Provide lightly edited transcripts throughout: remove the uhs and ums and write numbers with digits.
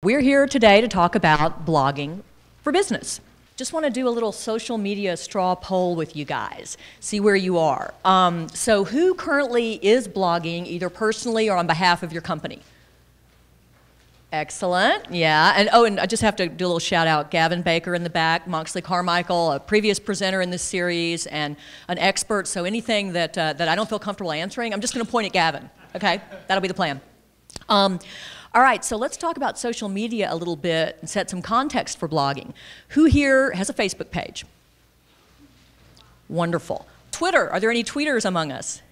We're here today to talk about blogging for business. Just want to do a little social media straw poll with you guys, see where you are. So who currently is blogging either personally or on behalf of your company? Excellent, yeah. And oh, and I just have to do a little shout out, Gavin Baker in the back, Moxley Carmichael, a previous presenter in this series and an expert, so anything that I don't feel comfortable answering, I'm just gonna point at Gavin, okay? That'll be the plan. All right, so let's talk about social media a little bit and set some context for blogging. Who here has a Facebook page? Wonderful. Twitter, are there any tweeters among us?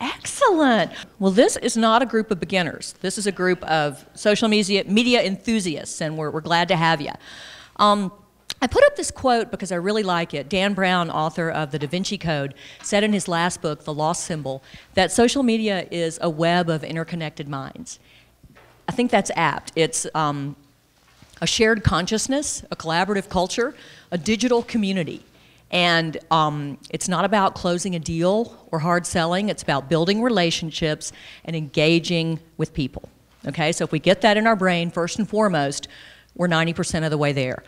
Excellent. Well, this is not a group of beginners. This is a group of social media enthusiasts, and we're glad to have you. I put up this quote because I really like it. Dan Brown, author of The Da Vinci Code, said in his last book, The Lost Symbol, that social media is a web of interconnected minds. I think that's apt. It's a shared consciousness, a collaborative culture, a digital community. And it's not about closing a deal or hard selling. It's about building relationships and engaging with people. Okay, so if we get that in our brain, first and foremost, we're 90% of the way there.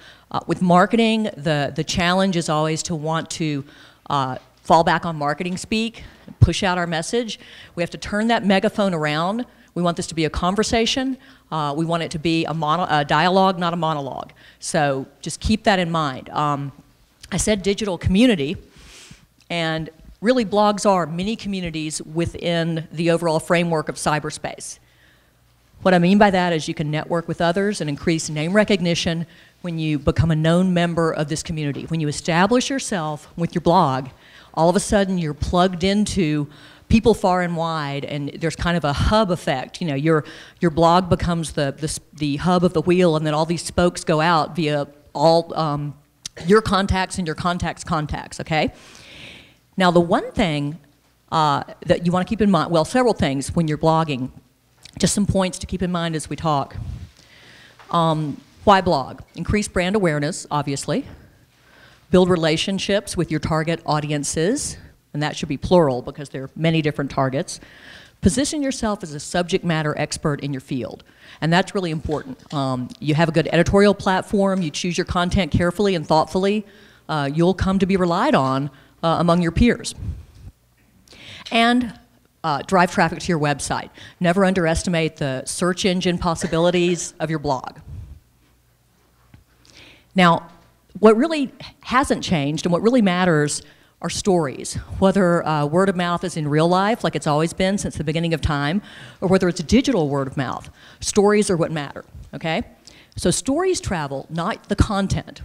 With marketing, the challenge is always to want to fall back on marketing speak, push out our message. We have to turn that megaphone around. We want this to be a conversation. We want it to be a dialogue, not a monologue. So just keep that in mind. I said digital community, and really blogs are mini communities within the overall framework of cyberspace. What I mean by that is you can network with others and increase name recognition when you become a known member of this community. When you establish yourself with your blog, all of a sudden you're plugged into people far and wide, and there's kind of a hub effect. You know, your blog becomes the hub of the wheel, and then all these spokes go out via all your contacts and your contacts' contacts, okay? Now, the one thing that you want to keep in mind, well, several things when you're blogging, just some points to keep in mind as we talk. Why blog? Increase brand awareness, obviously. Build relationships with your target audiences, and that should be plural because there are many different targets. Position yourself as a subject matter expert in your field, and that's really important. You have a good editorial platform, you choose your content carefully and thoughtfully, you'll come to be relied on among your peers. And drive traffic to your website. Never underestimate the search engine possibilities of your blog. Now, what really hasn't changed and what really matters are stories, whether word of mouth is in real life, like it's always been since the beginning of time, or whether it's a digital word of mouth. Stories are what matter, okay? So stories travel, not the content.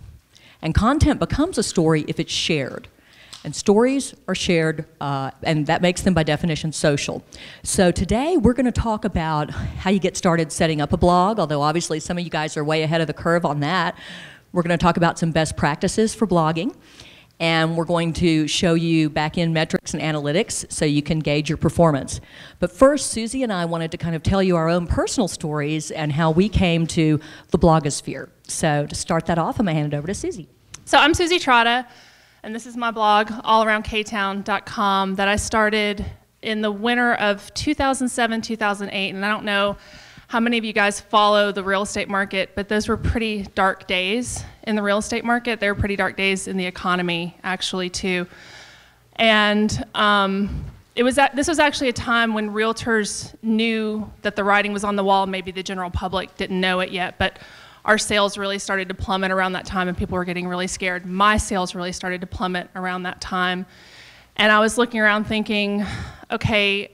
And content becomes a story if it's shared. And stories are shared, and that makes them by definition social. So today we're gonna talk about how you get started setting up a blog, although obviously some of you guys are way ahead of the curve on that. We're gonna talk about some best practices for blogging. And we're going to show you back-end metrics and analytics so you can gauge your performance. But first, Suzy and I wanted to kind of tell you our own personal stories and how we came to the blogosphere. So to start that off, I'm gonna hand it over to Suzy. So I'm Suzy Trotta, and this is my blog, allaroundktown.com, that I started in the winter of 2007, 2008, and I don't know how many of you guys follow the real estate market, but those were pretty dark days in the real estate market. They were pretty dark days in the economy, actually, too. And this was actually a time when realtors knew that the writing was on the wall. Maybe the general public didn't know it yet, but our sales really started to plummet around that time, and people were getting really scared. My sales really started to plummet around that time. And I was looking around thinking, okay,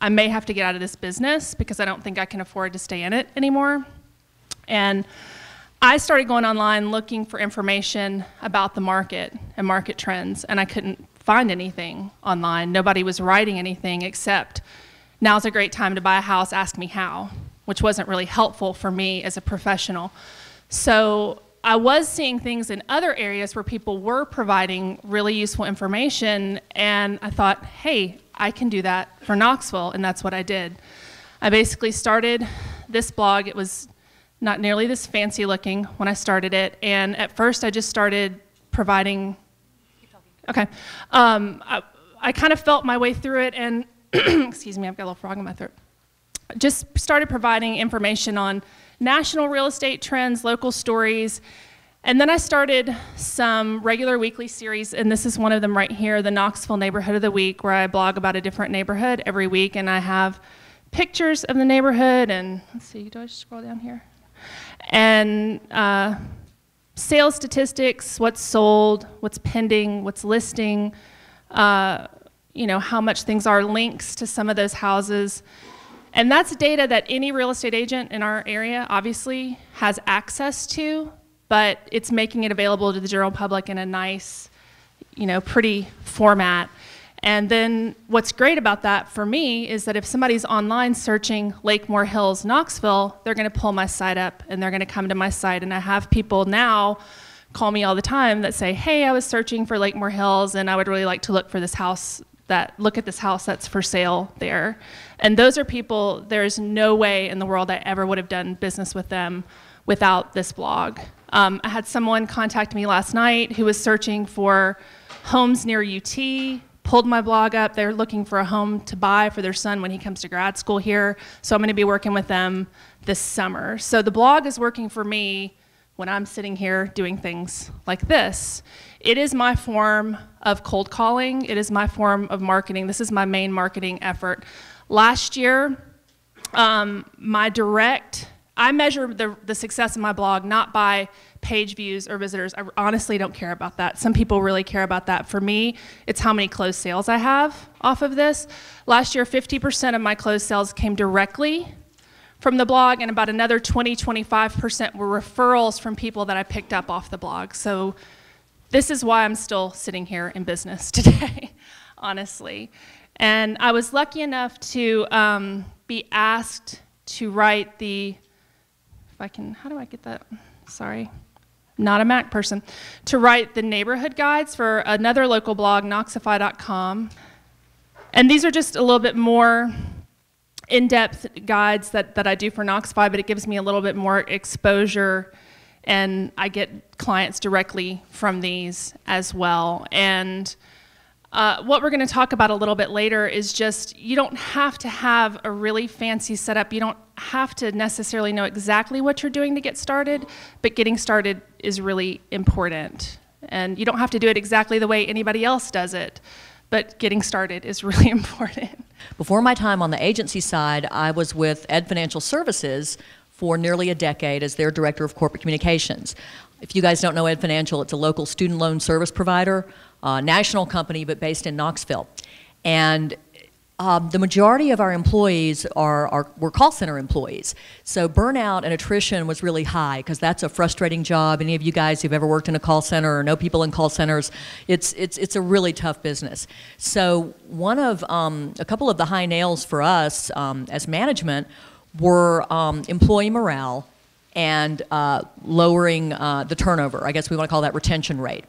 I may have to get out of this business because I don't think I can afford to stay in it anymore. And I started going online looking for information about the market and market trends, and I couldn't find anything online. Nobody was writing anything except, now's a great time to buy a house, ask me how, which wasn't really helpful for me as a professional. So I was seeing things in other areas where people were providing really useful information, and I thought, hey, I can do that for Knoxville, and that's what I did. I basically started this blog. It was not nearly this fancy looking when I started it, and at first I just started providing, okay. I kind of felt my way through it, and excuse me, I've got a little frog in my throat. just started providing information on national real estate trends, local stories, and then I started some regular weekly series, and this is one of them right here, the Knoxville Neighborhood of the Week, where I blog about a different neighborhood every week, and I have pictures of the neighborhood, and let's see, do I just scroll down here? And sales statistics, what's sold, what's pending, what's listing, you know, how much things are, links to some of those houses. And that's data that any real estate agent in our area obviously has access to, but it's making it available to the general public in a nice, you know, pretty format. And then what's great about that for me is that if somebody's online searching Lakemore Hills, Knoxville, they're gonna pull my site up and they're gonna come to my site. And I have people now call me all the time that say, hey, I was searching for Lakemore Hills and I would really like to look at this house that's for sale there. And those are people, there's no way in the world I ever would have done business with them without this blog. I had someone contact me last night who was searching for homes near UT, pulled my blog up. They're looking for a home to buy for their son when he comes to grad school here. So I'm gonna be working with them this summer. So the blog is working for me when I'm sitting here doing things like this. It is my form of cold calling. It is my form of marketing. This is my main marketing effort. Last year, I measure the success of my blog not by page views or visitors. I honestly don't care about that. Some people really care about that. For me, it's how many closed sales I have off of this. Last year, 50% of my closed sales came directly from the blog, and about another 20–25% were referrals from people that I picked up off the blog. So this is why I'm still sitting here in business today, honestly. And I was lucky enough to be asked to write how do I get that? Sorry, not a Mac person. To write the neighborhood guides for another local blog, Knoxify.com. And these are just a little bit more in-depth guides that I do for Knoxify, but it gives me a little bit more exposure, and I get clients directly from these as well. And what we're going to talk about a little bit later is just, you don't have to have a really fancy setup. You don't have to necessarily know exactly what you're doing to get started, but getting started is really important. And you don't have to do it exactly the way anybody else does it, but getting started is really important. Before my time on the agency side, I was with Ed Financial Services for nearly a decade as their Director of Corporate Communications. If you guys don't know Ed Financial, it's a local student loan service provider, national company, but based in Knoxville. And the majority of our employees were call center employees. So burnout and attrition was really high, because that's a frustrating job. Any of you guys who've ever worked in a call center or know people in call centers, it's a really tough business. So one of a couple of the high nails for us as management were employee morale and lowering the turnover. I guess we want to call that retention rate.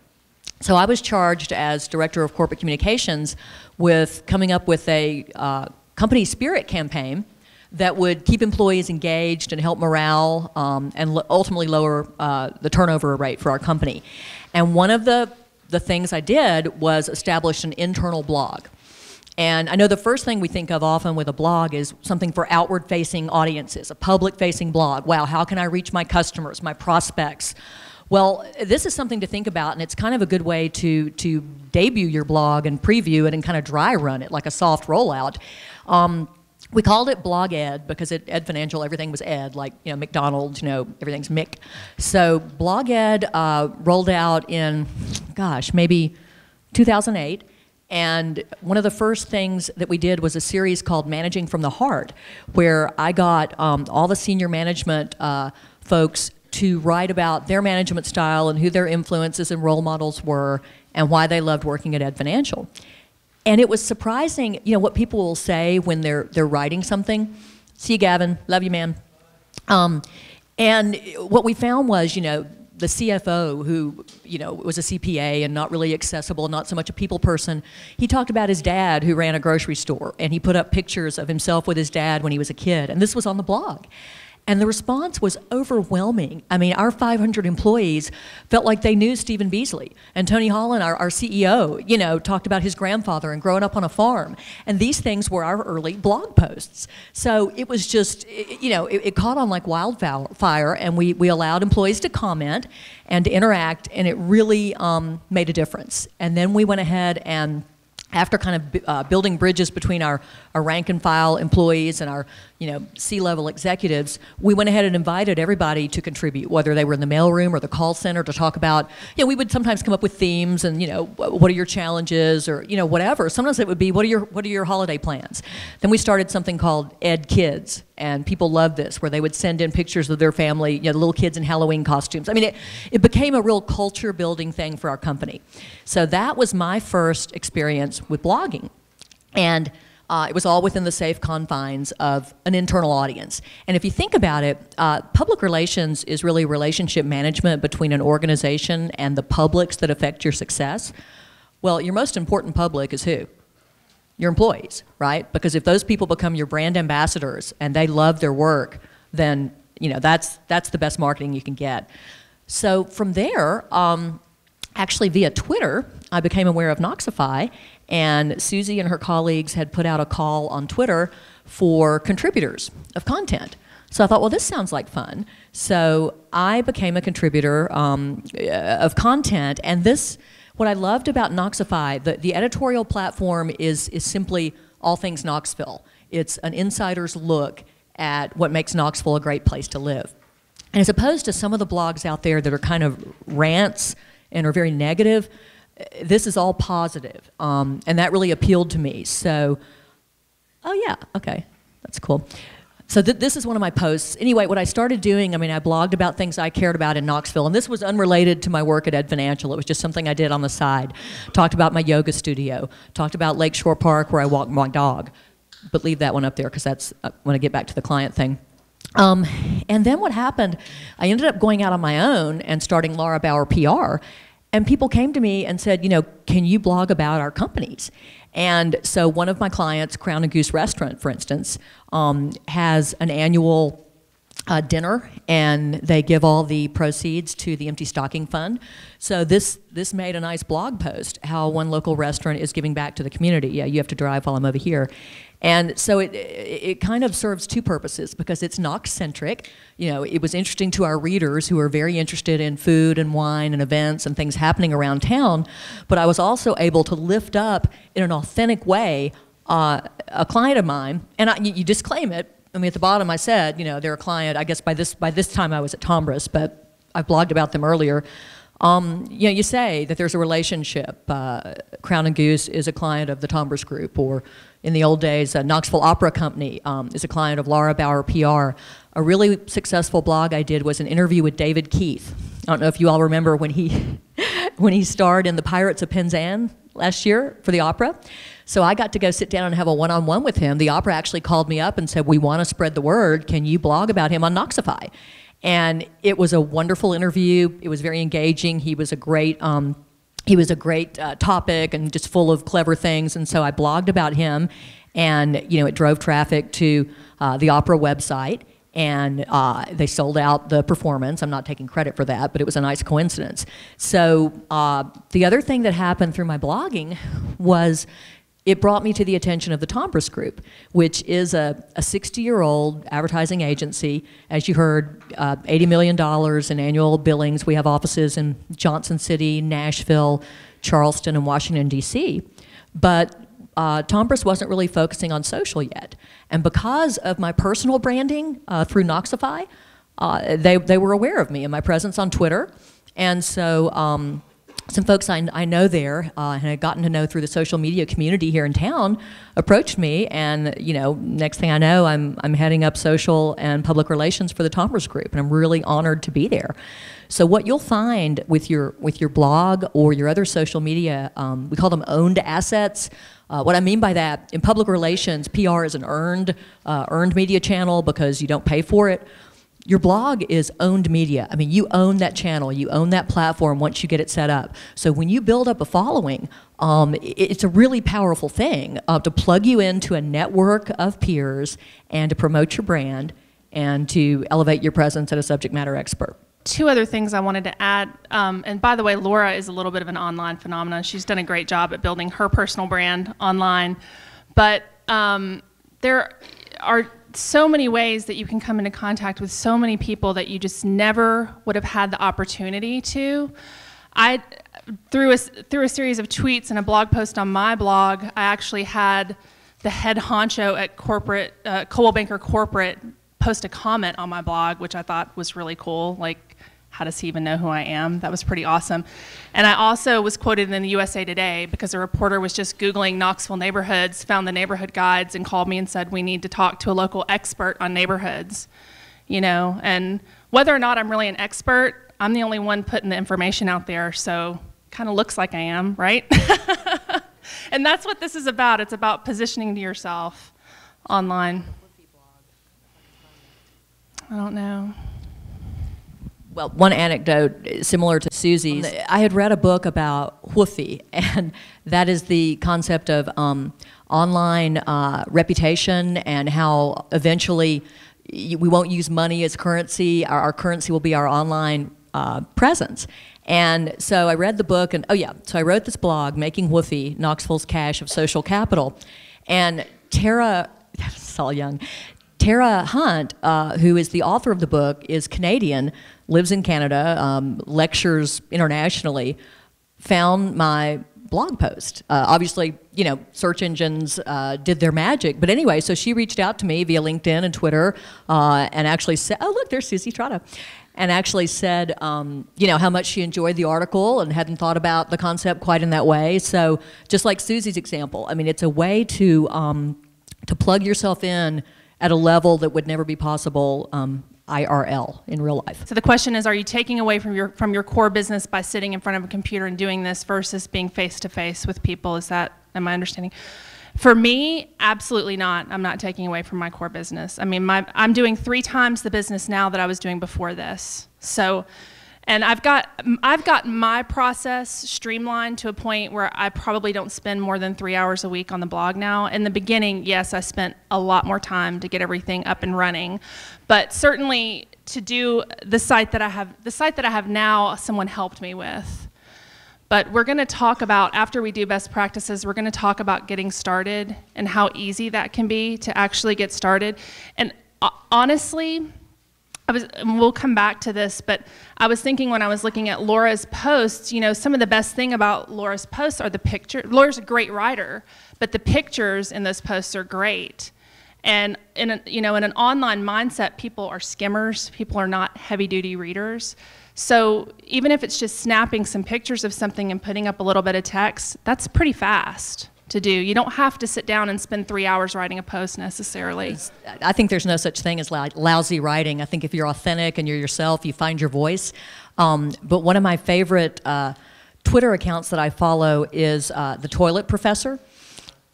So I was charged as Director of Corporate Communications with coming up with a company spirit campaign that would keep employees engaged and help morale and ultimately lower the turnover rate for our company. And one of the things I did was establish an internal blog. And I know the first thing we think of often with a blog is something for outward-facing audiences, a public-facing blog. Wow, how can I reach my customers, my prospects? Well, this is something to think about, and it's kind of a good way to debut your blog and preview it and kind of dry run it like a soft rollout. We called it Blog Ed because at Ed Financial everything was Ed, like McDonald's, everything's Mick. So Blog Ed rolled out in, gosh, maybe 2008. And one of the first things that we did was a series called Managing from the Heart, where I got all the senior management folks to write about their management style and who their influences and role models were and why they loved working at Ed Financial. And it was surprising, what people will say when they're writing something. See you, Gavin. Love you, man. And what we found was, the CFO, who, was a CPA and not really accessible, not so much a people person, he talked about his dad who ran a grocery store, and he put up pictures of himself with his dad when he was a kid, and this was on the blog. And the response was overwhelming. I mean, our 500 employees felt like they knew Stephen Beasley. And Tony Holland, our CEO, you know, talked about his grandfather and growing up on a farm. And these things were our early blog posts. So it was just, you know, it caught on like wildfire, and we allowed employees to comment and to interact, and it really made a difference. And then we went ahead and, after kind of building bridges between our rank and file employees and our, you know, C-level executives, we went ahead and invited everybody to contribute, whether they were in the mailroom or the call center, to talk about, you know, we would sometimes come up with themes and, you know, what are your challenges, or, you know, whatever. Sometimes it would be, what are your holiday plans? Then we started something called Ed Kids, and people loved this, where they would send in pictures of their family, you know, the little kids in Halloween costumes. I mean, it became a real culture building thing for our company. So that was my first experience with blogging. And it was all within the safe confines of an internal audience. And if you think about it, public relations is really relationship management between an organization and the publics that affect your success. Well, your most important public is who? Your employees, right? Because if those people become your brand ambassadors and they love their work, then, you know, that's the best marketing you can get. So from there, actually via Twitter, I became aware of Knoxify, and Suzy and her colleagues had put out a call on Twitter for contributors of content. So I thought, well, this sounds like fun. So I became a contributor of content, and this, what I loved about Knoxify, the editorial platform is simply all things Knoxville. It's an insider's look at what makes Knoxville a great place to live. And as opposed to some of the blogs out there that are kind of rants and are very negative, this is all positive, and that really appealed to me. So, oh yeah, okay, that's cool. So this is one of my posts. Anyway, what I started doing, I mean, I blogged about things I cared about in Knoxville, and this was unrelated to my work at Ed Financial. It was just something I did on the side. Talked about my yoga studio. Talked about Lakeshore Park, where I walk my dog. But leave that one up there, because that's when I get back to the client thing. And then what happened, I ended up going out on my own and starting Laura Bauer PR. And people came to me and said, you know, can you blog about our companies? And so one of my clients, Crown and Goose Restaurant, for instance, has an annual dinner, and they give all the proceeds to the Empty Stocking Fund. So this made a nice blog post, how one local restaurant is giving back to the community. Yeah, you have to drive while I'm over here. And so it kind of serves two purposes, because it's Knox-centric. You know, it was interesting to our readers, who are very interested in food and wine and events and things happening around town, but I was also able to lift up in an authentic way a client of mine, and you disclaim it. I mean, at the bottom I said, you know, they're a client. I guess by this time I was at Tombras, but I've blogged about them earlier. You know, you say that there's a relationship. Crown and Goose is a client of the Tombras Group, or in the old days, Knoxville Opera Company is a client of Laura Bauer PR. A really successful blog I did was an interview with David Keith. I don't know if you all remember when he starred in The Pirates of Penzance last year for the opera. So I got to go sit down and have a one-on-one with him. The opera actually called me up and said, we want to spread the word. Can you blog about him on Knoxify? And it was a wonderful interview. It was very engaging. He was a great topic, and just full of clever things. And so I blogged about him, and you know, it drove traffic to the opera website, and they sold out the performance. I'm not taking credit for that, but it was a nice coincidence. So the other thing that happened through my blogging was it brought me to the attention of the Tombras Group, which is a 60-year-old advertising agency. As you heard, $80 million in annual billings. We have offices in Johnson City, Nashville, Charleston, and Washington, D.C. But Tombras wasn't really focusing on social yet. And because of my personal branding through Knoxify, they were aware of me and my presence on Twitter. And so some folks I know there and had gotten to know through the social media community here in town approached me, and you know, next thing I know, I'm heading up social and public relations for the Tombras Group, and I'm really honored to be there. So what you'll find with your blog or your other social media, we call them owned assets. What I mean by that, in public relations, PR is an earned media channel because you don't pay for it. Your blog is owned media. I mean, you own that channel, you own that platform once you get it set up. So when you build up a following, it's a really powerful thing to plug you into a network of peers and to promote your brand. and to elevate your presence as a subject matter expert. Two other things I wanted to add, and by the way, Laura is a little bit of an online phenomenon. She's done a great job at building her personal brand online, but there are so many ways that you can come into contact with so many people that you just never would have had the opportunity to. Through a series of tweets and a blog post on my blog, I actually had the head honcho at Coldwell Banker Corporate post a comment on my blog, which I thought was really cool. Like, how does he even know who I am? That was pretty awesome. And I also was quoted in the USA Today because a reporter was just Googling Knoxville neighborhoods, found the neighborhood guides, and called me and said, we need to talk to a local expert on neighborhoods. You know, and whether or not I'm really an expert, I'm the only one putting the information out there, so kind of looks like I am, right? And that's what this is about. It's about positioning to yourself online. I don't know. Well, one anecdote similar to Suzy's, I had read a book about woofy, and that is the concept of online reputation and how eventually we won't use money as currency. Our currency will be our online presence. And so I read the book, and so I wrote this blog, Making Woofy, Knoxville's Cache of Social Capital. And Tara, it's all young, Tara Hunt, who is the author of the book, is Canadian, lives in Canada, lectures internationally, found my blog post. Obviously, you know, search engines did their magic. But anyway, so she reached out to me via LinkedIn and Twitter and actually said, oh, look, there's Suzy Trotta. And actually said, you know, how much she enjoyed the article and hadn't thought about the concept quite in that way. So just like Suzy's example, I mean, it's a way to plug yourself in at a level that would never be possible IRL, in real life. So the question is, are you taking away from your core business by sitting in front of a computer and doing this versus being face-to-face with people? Is that, am I understanding? For me, absolutely not. I'm not taking away from my core business. I mean, I'm doing 3 times the business now that I was doing before this. So, and I've got my process streamlined to a point where I probably don't spend more than 3 hours a week on the blog now. In the beginning, yes, I spent a lot more time to get everything up and running, but certainly to do the site that I have now, someone helped me with. But we're going to talk about, after we do best practices, we're going to talk about getting started and how easy that can be to actually get started. And honestly, and we'll come back to this, but I was thinking when I was looking at Laura's posts, you know, some of the best thing about Laura's posts are the pictures. Laura's a great writer, but the pictures in those posts are great. And in an online mindset, people are skimmers. People are not heavy-duty readers. So even if it's just snapping some pictures of something and putting up a little bit of text, that's pretty fast to do. You don't have to sit down and spend 3 hours writing a post necessarily. I think there's no such thing as lousy writing. I think if you're authentic and you're yourself, you find your voice. But one of my favorite Twitter accounts that I follow is The Toilet Professor.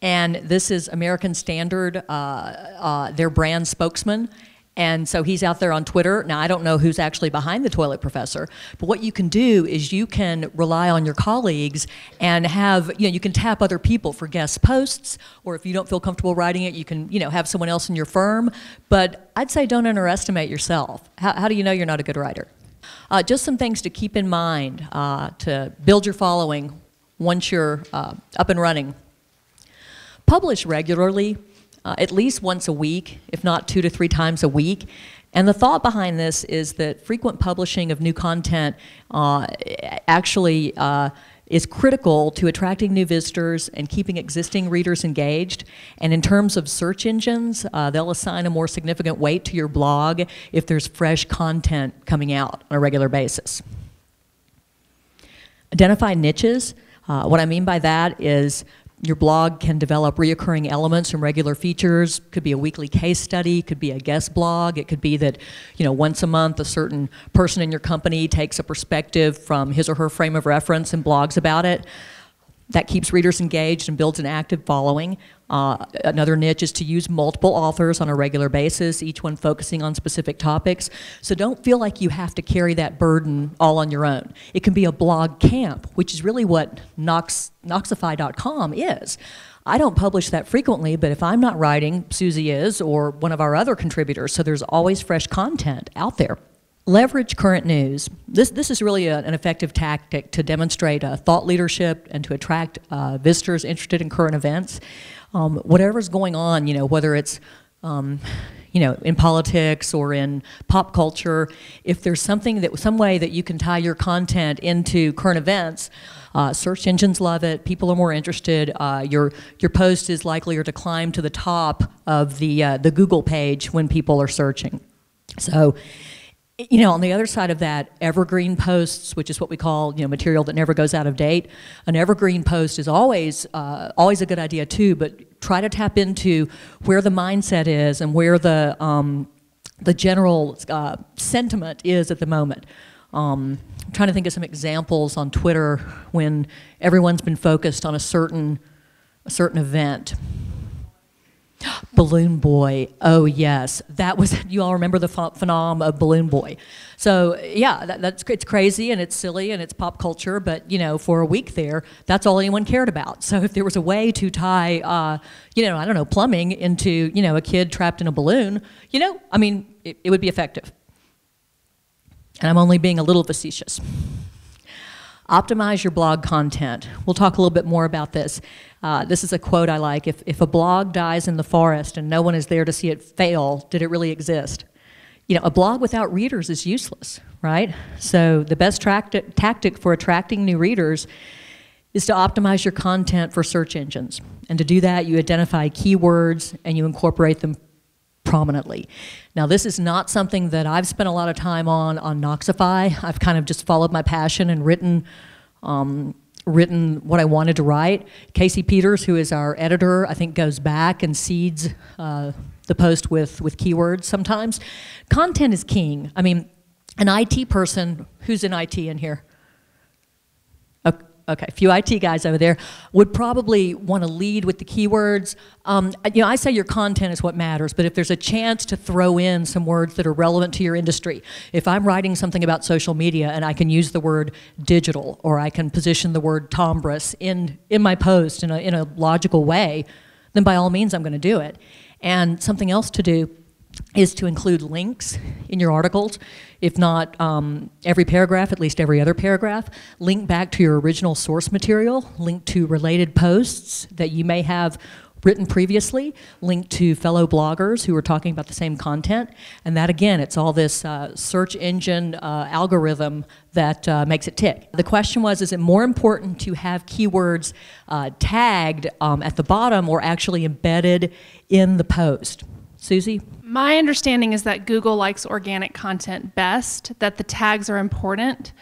And this is American Standard, their brand spokesman. And so he's out there on Twitter. Now, I don't know who's actually behind the Toilet Professor, but what you can do is you can rely on your colleagues and have, you know, you can tap other people for guest posts, or if you don't feel comfortable writing it, you can, you know, have someone else in your firm. But I'd say don't underestimate yourself. How do you know you're not a good writer? Just some things to keep in mind to build your following once you're up and running. Publish regularly. At least once a week, if not 2 to 3 times a week. And the thought behind this is that frequent publishing of new content actually is critical to attracting new visitors and keeping existing readers engaged. And in terms of search engines, they'll assign a more significant weight to your blog if there's fresh content coming out on a regular basis. Identify niches. What I mean by that is your blog can develop reoccurring elements and regular features. Could be a weekly case study, could be a guest blog. It could be that, you know, once a month a certain person in your company takes a perspective from his or her frame of reference and blogs about it. That keeps readers engaged and builds an active following. Another niche is to use multiple authors on a regular basis, each one focusing on specific topics. So don't feel like you have to carry that burden all on your own. It can be a blog camp, which is really what Knoxify.com is. I don't publish that frequently, but if I'm not writing, Suzy is, or one of our other contributors, so there's always fresh content out there. Leverage current news. This is really an effective tactic to demonstrate thought leadership and to attract visitors interested in current events. Whatever's going on, whether it's in politics or in pop culture, if there's some way that you can tie your content into current events, search engines love it. People are more interested. Your post is likelier to climb to the top of the Google page when people are searching. So, on the other side of that, evergreen posts, which is what we call material that never goes out of date. An evergreen post is always a good idea too, but try to tap into where the mindset is and where the general sentiment is at the moment. I'm trying to think of some examples on Twitter when everyone's been focused on a certain event. Balloon Boy, oh yes, that was, you all remember the phenom of Balloon Boy. So yeah, it's crazy and it's silly and it's pop culture, but for a week there, that's all anyone cared about. So if there was a way to tie, I don't know, plumbing into, a kid trapped in a balloon, it would be effective. And I'm only being a little facetious. Optimize your blog content. We'll talk a little bit more about this. This is a quote I like. If a blog dies in the forest and no one is there to see it fail, did it really exist? A blog without readers is useless, right? So the best tactic for attracting new readers is to optimize your content for search engines. And to do that, you identify keywords and you incorporate them prominently. Now, this is not something that I've spent a lot of time on Knoxify. I've kind of just followed my passion and written what I wanted to write. Casey Peters, who is our editor, I think goes back and seeds the post with keywords sometimes. Content is king. I mean, an IT person, who's in IT in here? Okay, a few IT guys over there would probably want to lead with the keywords. I say your content is what matters, but if there's a chance to throw in some words that are relevant to your industry, if I'm writing something about social media and I can use the word digital, or I can position the word Tombras in my post in a logical way, then by all means I'm going to do it. And something else to do is to include links in your articles. If not every paragraph, at least every other paragraph. Link back to your original source material, link to related posts that you may have written previously, link to fellow bloggers who are talking about the same content. And that, again, it's all this search engine algorithm that makes it tick. The question was, is it more important to have keywords tagged at the bottom or actually embedded in the post? Suzy? My understanding is that Google likes organic content best, that the tags are important,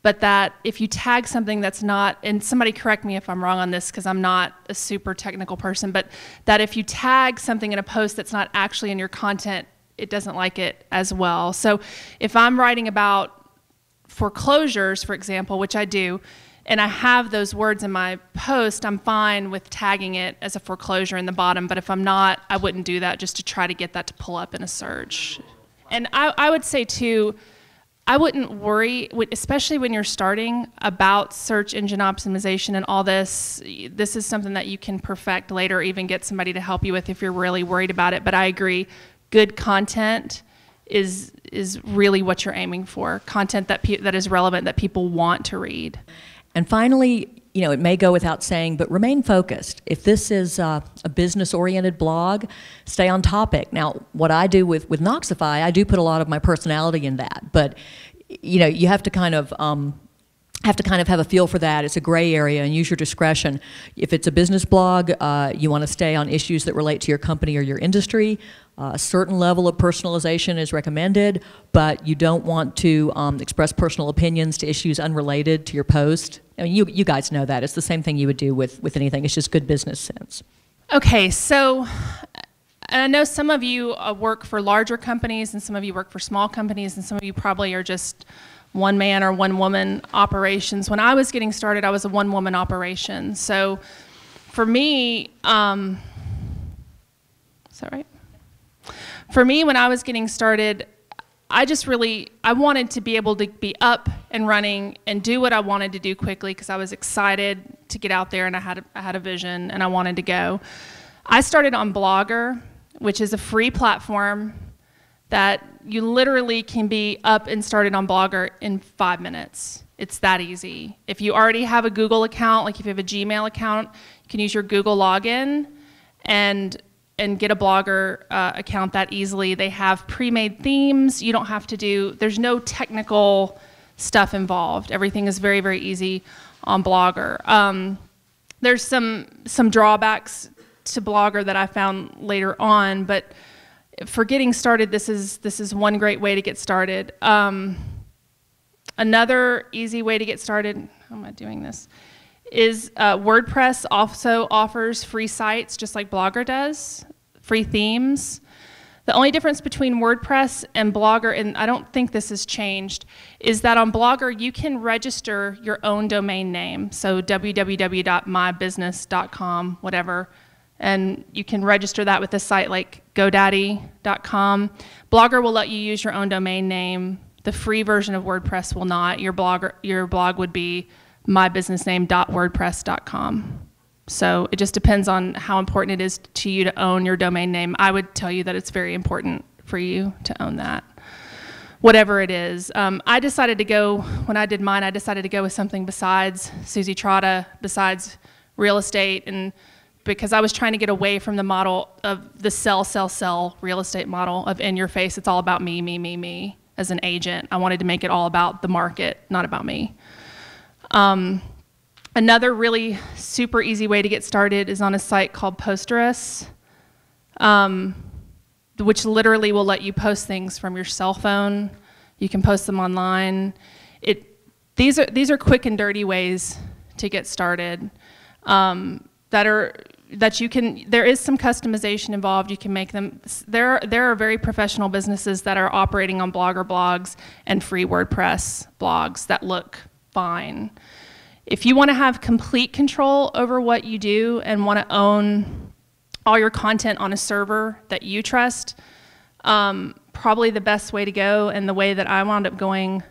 but that if you tag something that's not, and somebody correct me if I'm wrong on this because I'm not a super technical person, but that if you tag something in a post that's not actually in your content, it doesn't like it as well. So if I'm writing about foreclosures, for example, which I do, and I have those words in my post, I'm fine with tagging it as a foreclosure in the bottom, but if I'm not, I wouldn't do that just to try to get that to pull up in a search. And I would say too, I wouldn't worry, especially when you're starting, about search engine optimization and all this. This is something that you can perfect later, or even get somebody to help you with if you're really worried about it. But I agree, good content is really what you're aiming for. Content that is relevant, that people want to read. And finally, it may go without saying, but remain focused. If this is a business-oriented blog, stay on topic. Now, what I do with Knoxify, I do put a lot of my personality in that, but you have to kind of have a feel for that. It's a gray area, and use your discretion. If it's a business blog, you want to stay on issues that relate to your company or your industry. A certain level of personalization is recommended, but you don't want to express personal opinions to issues unrelated to your post. I mean, you guys know that. It's the same thing you would do with anything. It's just good business sense. Okay, so and I know some of you work for larger companies, and some of you work for small companies, and some of you probably are just one-man or one-woman operations. When I was getting started, I was a one-woman operation. So for me, is that right? For me, when I was getting started, I wanted to be able to be up and running and do what I wanted to do quickly because I was excited to get out there, and I had a vision, and I wanted to go. I started on Blogger, which is a free platform that you literally can be up and started on Blogger in 5 minutes. It's that easy. If you already have a Google account, like if you have a Gmail account, you can use your Google login and get a Blogger account that easily. They have pre-made themes. You don't have to do, there's no technical stuff involved. Everything is very, very easy on Blogger. There's some drawbacks to Blogger that I found later on, but for getting started, this is one great way to get started. Another easy way to get started, how am I doing this, is WordPress also offers free sites just like Blogger does, free themes. The only difference between WordPress and Blogger, and I don't think this has changed, is that on Blogger you can register your own domain name, so www.mybusiness.com, whatever, and you can register that with a site like GoDaddy.com. Blogger will let you use your own domain name. The free version of WordPress will not. Your blog would be mybusinessname.wordpress.com. So it just depends on how important it is to you to own your domain name. I would tell you that it's very important for you to own that, whatever it is. I decided to go, when I did mine, I decided to go with something besides Suzy Trotta, besides real estate, and because I was trying to get away from the model of the sell real estate model of in your face, it's all about me, me, me, me. As an agent, I wanted to make it all about the market, not about me. Another really super easy way to get started is on a site called Tombras, which literally will let you post things from your cell phone. You can post them online. These are quick and dirty ways to get started. There is some customization involved. You can make them, there are very professional businesses that are operating on Blogger blogs and free WordPress blogs that look fine. If you want to have complete control over what you do and want to own all your content on a server that you trust, probably the best way to go, and the way that I wound up going,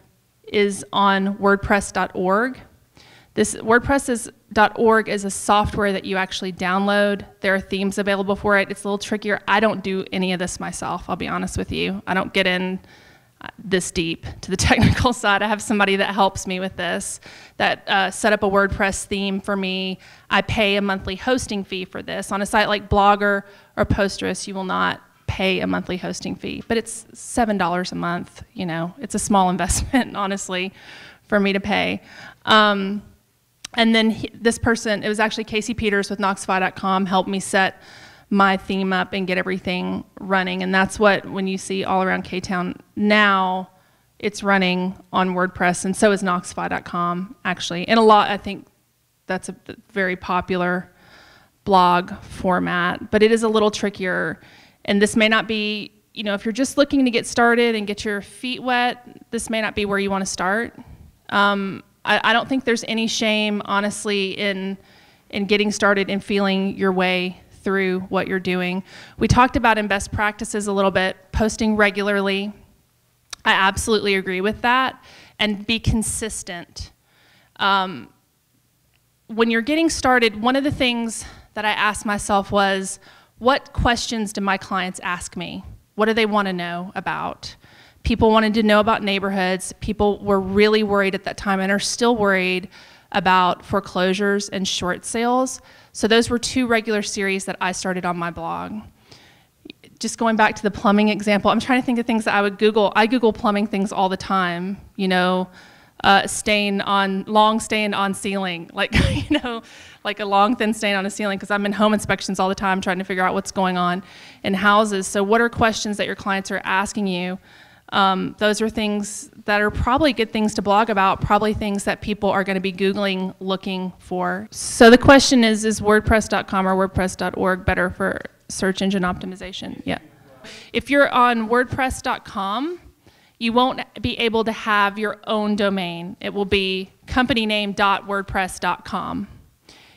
is on WordPress.org. This WordPress.org is a software that you actually download. There are themes available for it. It's a little trickier. I don't do any of this myself, I'll be honest with you. I don't get in this deep to the technical side. I have somebody that helps me with this, that set up a WordPress theme for me. I pay a monthly hosting fee for this. On a site like Blogger or Tombras, you will not pay a monthly hosting fee, but it's $7 a month. You know, it's a small investment, honestly, for me to pay. And then this person, it was actually Casey Peters with Knoxville.com, helped me set my theme up and get everything running. And that's what, when you see all around K-Town now, it's running on WordPress, and so is Knoxville.com, actually. And I think that's a very popular blog format, but it is a little trickier. And this may not be, you know, if you're just looking to get started and get your feet wet, this may not be where you want to start. I don't think there's any shame, honestly, in getting started and feeling your way through what you're doing. We talked about in best practices a little bit, posting regularly. I absolutely agree with that, and be consistent. When you're getting started, one of the things that I asked myself was, what questions do my clients ask me? What do they want to know about? People wanted to know about neighborhoods. People were really worried at that time and are still worried about foreclosures and short sales. So those were two regular series that I started on my blog. Just going back to the plumbing example, I'm trying to think of things that I would Google. I Google plumbing things all the time, you know, long stain on ceiling, like, you know, like a long thin stain on a ceiling, because I'm in home inspections all the time trying to figure out what's going on in houses. So what are questions that your clients are asking you? Those are things that are probably good things to blog about, probably things that people are going to be Googling, looking for. So the question is WordPress.com or WordPress.org better for search engine optimization? Yeah. If you're on WordPress.com, you won't be able to have your own domain. It will be companyname.wordpress.com.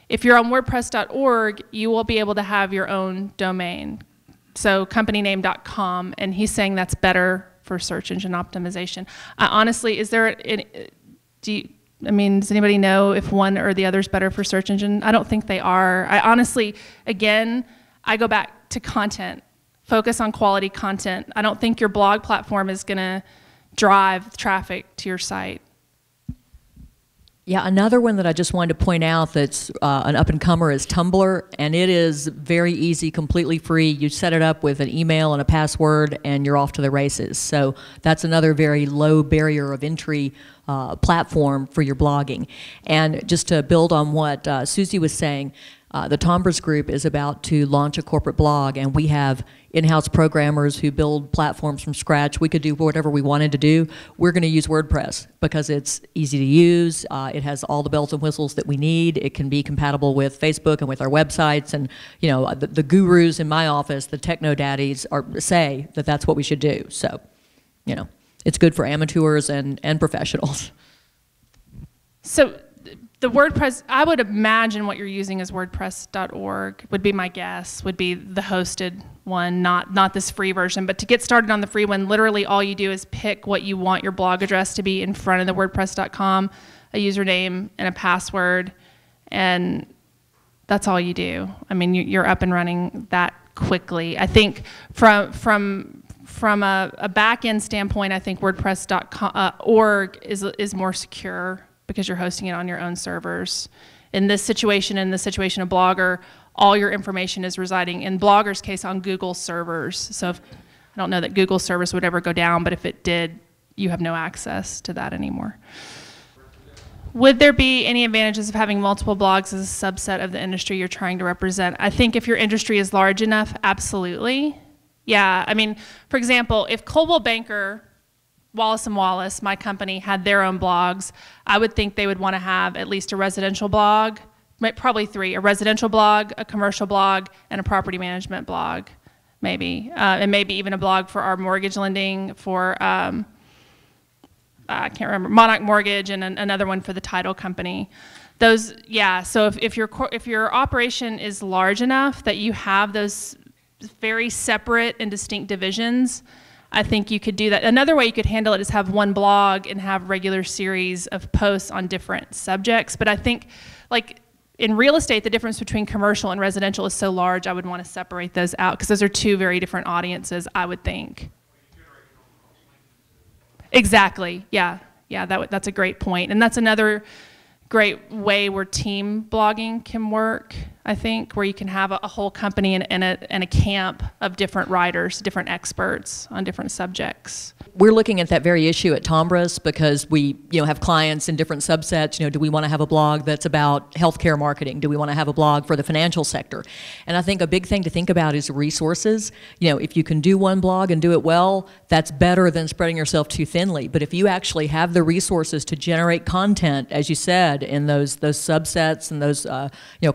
If you're on WordPress.org, you will be able to have your own domain. So companyname.com, and he's saying that's better for search engine optimization. Honestly, is there I mean, does anybody know if one or the other is better for search engine? I don't think they are. I honestly, again, I go back to content. Focus on quality content. I don't think your blog platform is going to drive traffic to your site. Yeah, another one that I just wanted to point out that's an up-and-comer is Tumblr, and it is very easy, completely free. You set it up with an email and a password, and you're off to the races. So that's another very low barrier of entry platform for your blogging. And just to build on what Suzy was saying, the Tombras group is about to launch a corporate blog, and we have in-house programmers who build platforms from scratch. We could do whatever we wanted to do. We're going to use WordPress because it's easy to use. It has all the bells and whistles that we need. It can be compatible with Facebook and with our websites. And you know, the gurus in my office, the techno daddies, say that that's what we should do. So, you know, it's good for amateurs and professionals. So the WordPress, I would imagine what you're using is WordPress.org, would be my guess, would be the hosted one, not this free version. But to get started on the free one, literally all you do is pick what you want your blog address to be in front of the WordPress.com, a username and a password, and that's all you do. I mean, you're up and running that quickly. I think from a back-end standpoint, I think WordPress.org is more secure, because you're hosting it on your own servers. In this situation, of Blogger, all your information is residing, in Blogger's case, on Google servers. So I don't know that Google service would ever go down, but if it did, you have no access to that anymore. Would there be any advantages of having multiple blogs as a subset of the industry you're trying to represent? I think if your industry is large enough, absolutely. Yeah, I mean, for example, if Coldwell Banker, Wallace & Wallace, my company, had their own blogs, I would think they would want to have at least a residential blog, probably three, a residential blog, a commercial blog, and a property management blog, maybe. And maybe even a blog for our mortgage lending, for, I can't remember, Monarch Mortgage, and another one for the title company. Those, yeah, so if your operation is large enough that you have those very separate and distinct divisions, I think you could do that. Another way you could handle it is have one blog and have regular series of posts on different subjects. But I think, like in real estate, the difference between commercial and residential is so large, I would want to separate those out because those are two very different audiences, I would think. Exactly, yeah. Yeah, that's a great point. And that's another great way where team blogging can work, I think, where you can have a whole company and a camp of different writers, different experts on different subjects. We're looking at that very issue at Tombras because we have clients in different subsets. Do we want to have a blog that's about healthcare marketing? Do we want to have a blog for the financial sector? And I think a big thing to think about is resources. If you can do one blog and do it well, that's better than spreading yourself too thinly. But if you actually have the resources to generate content, as you said, in those subsets and those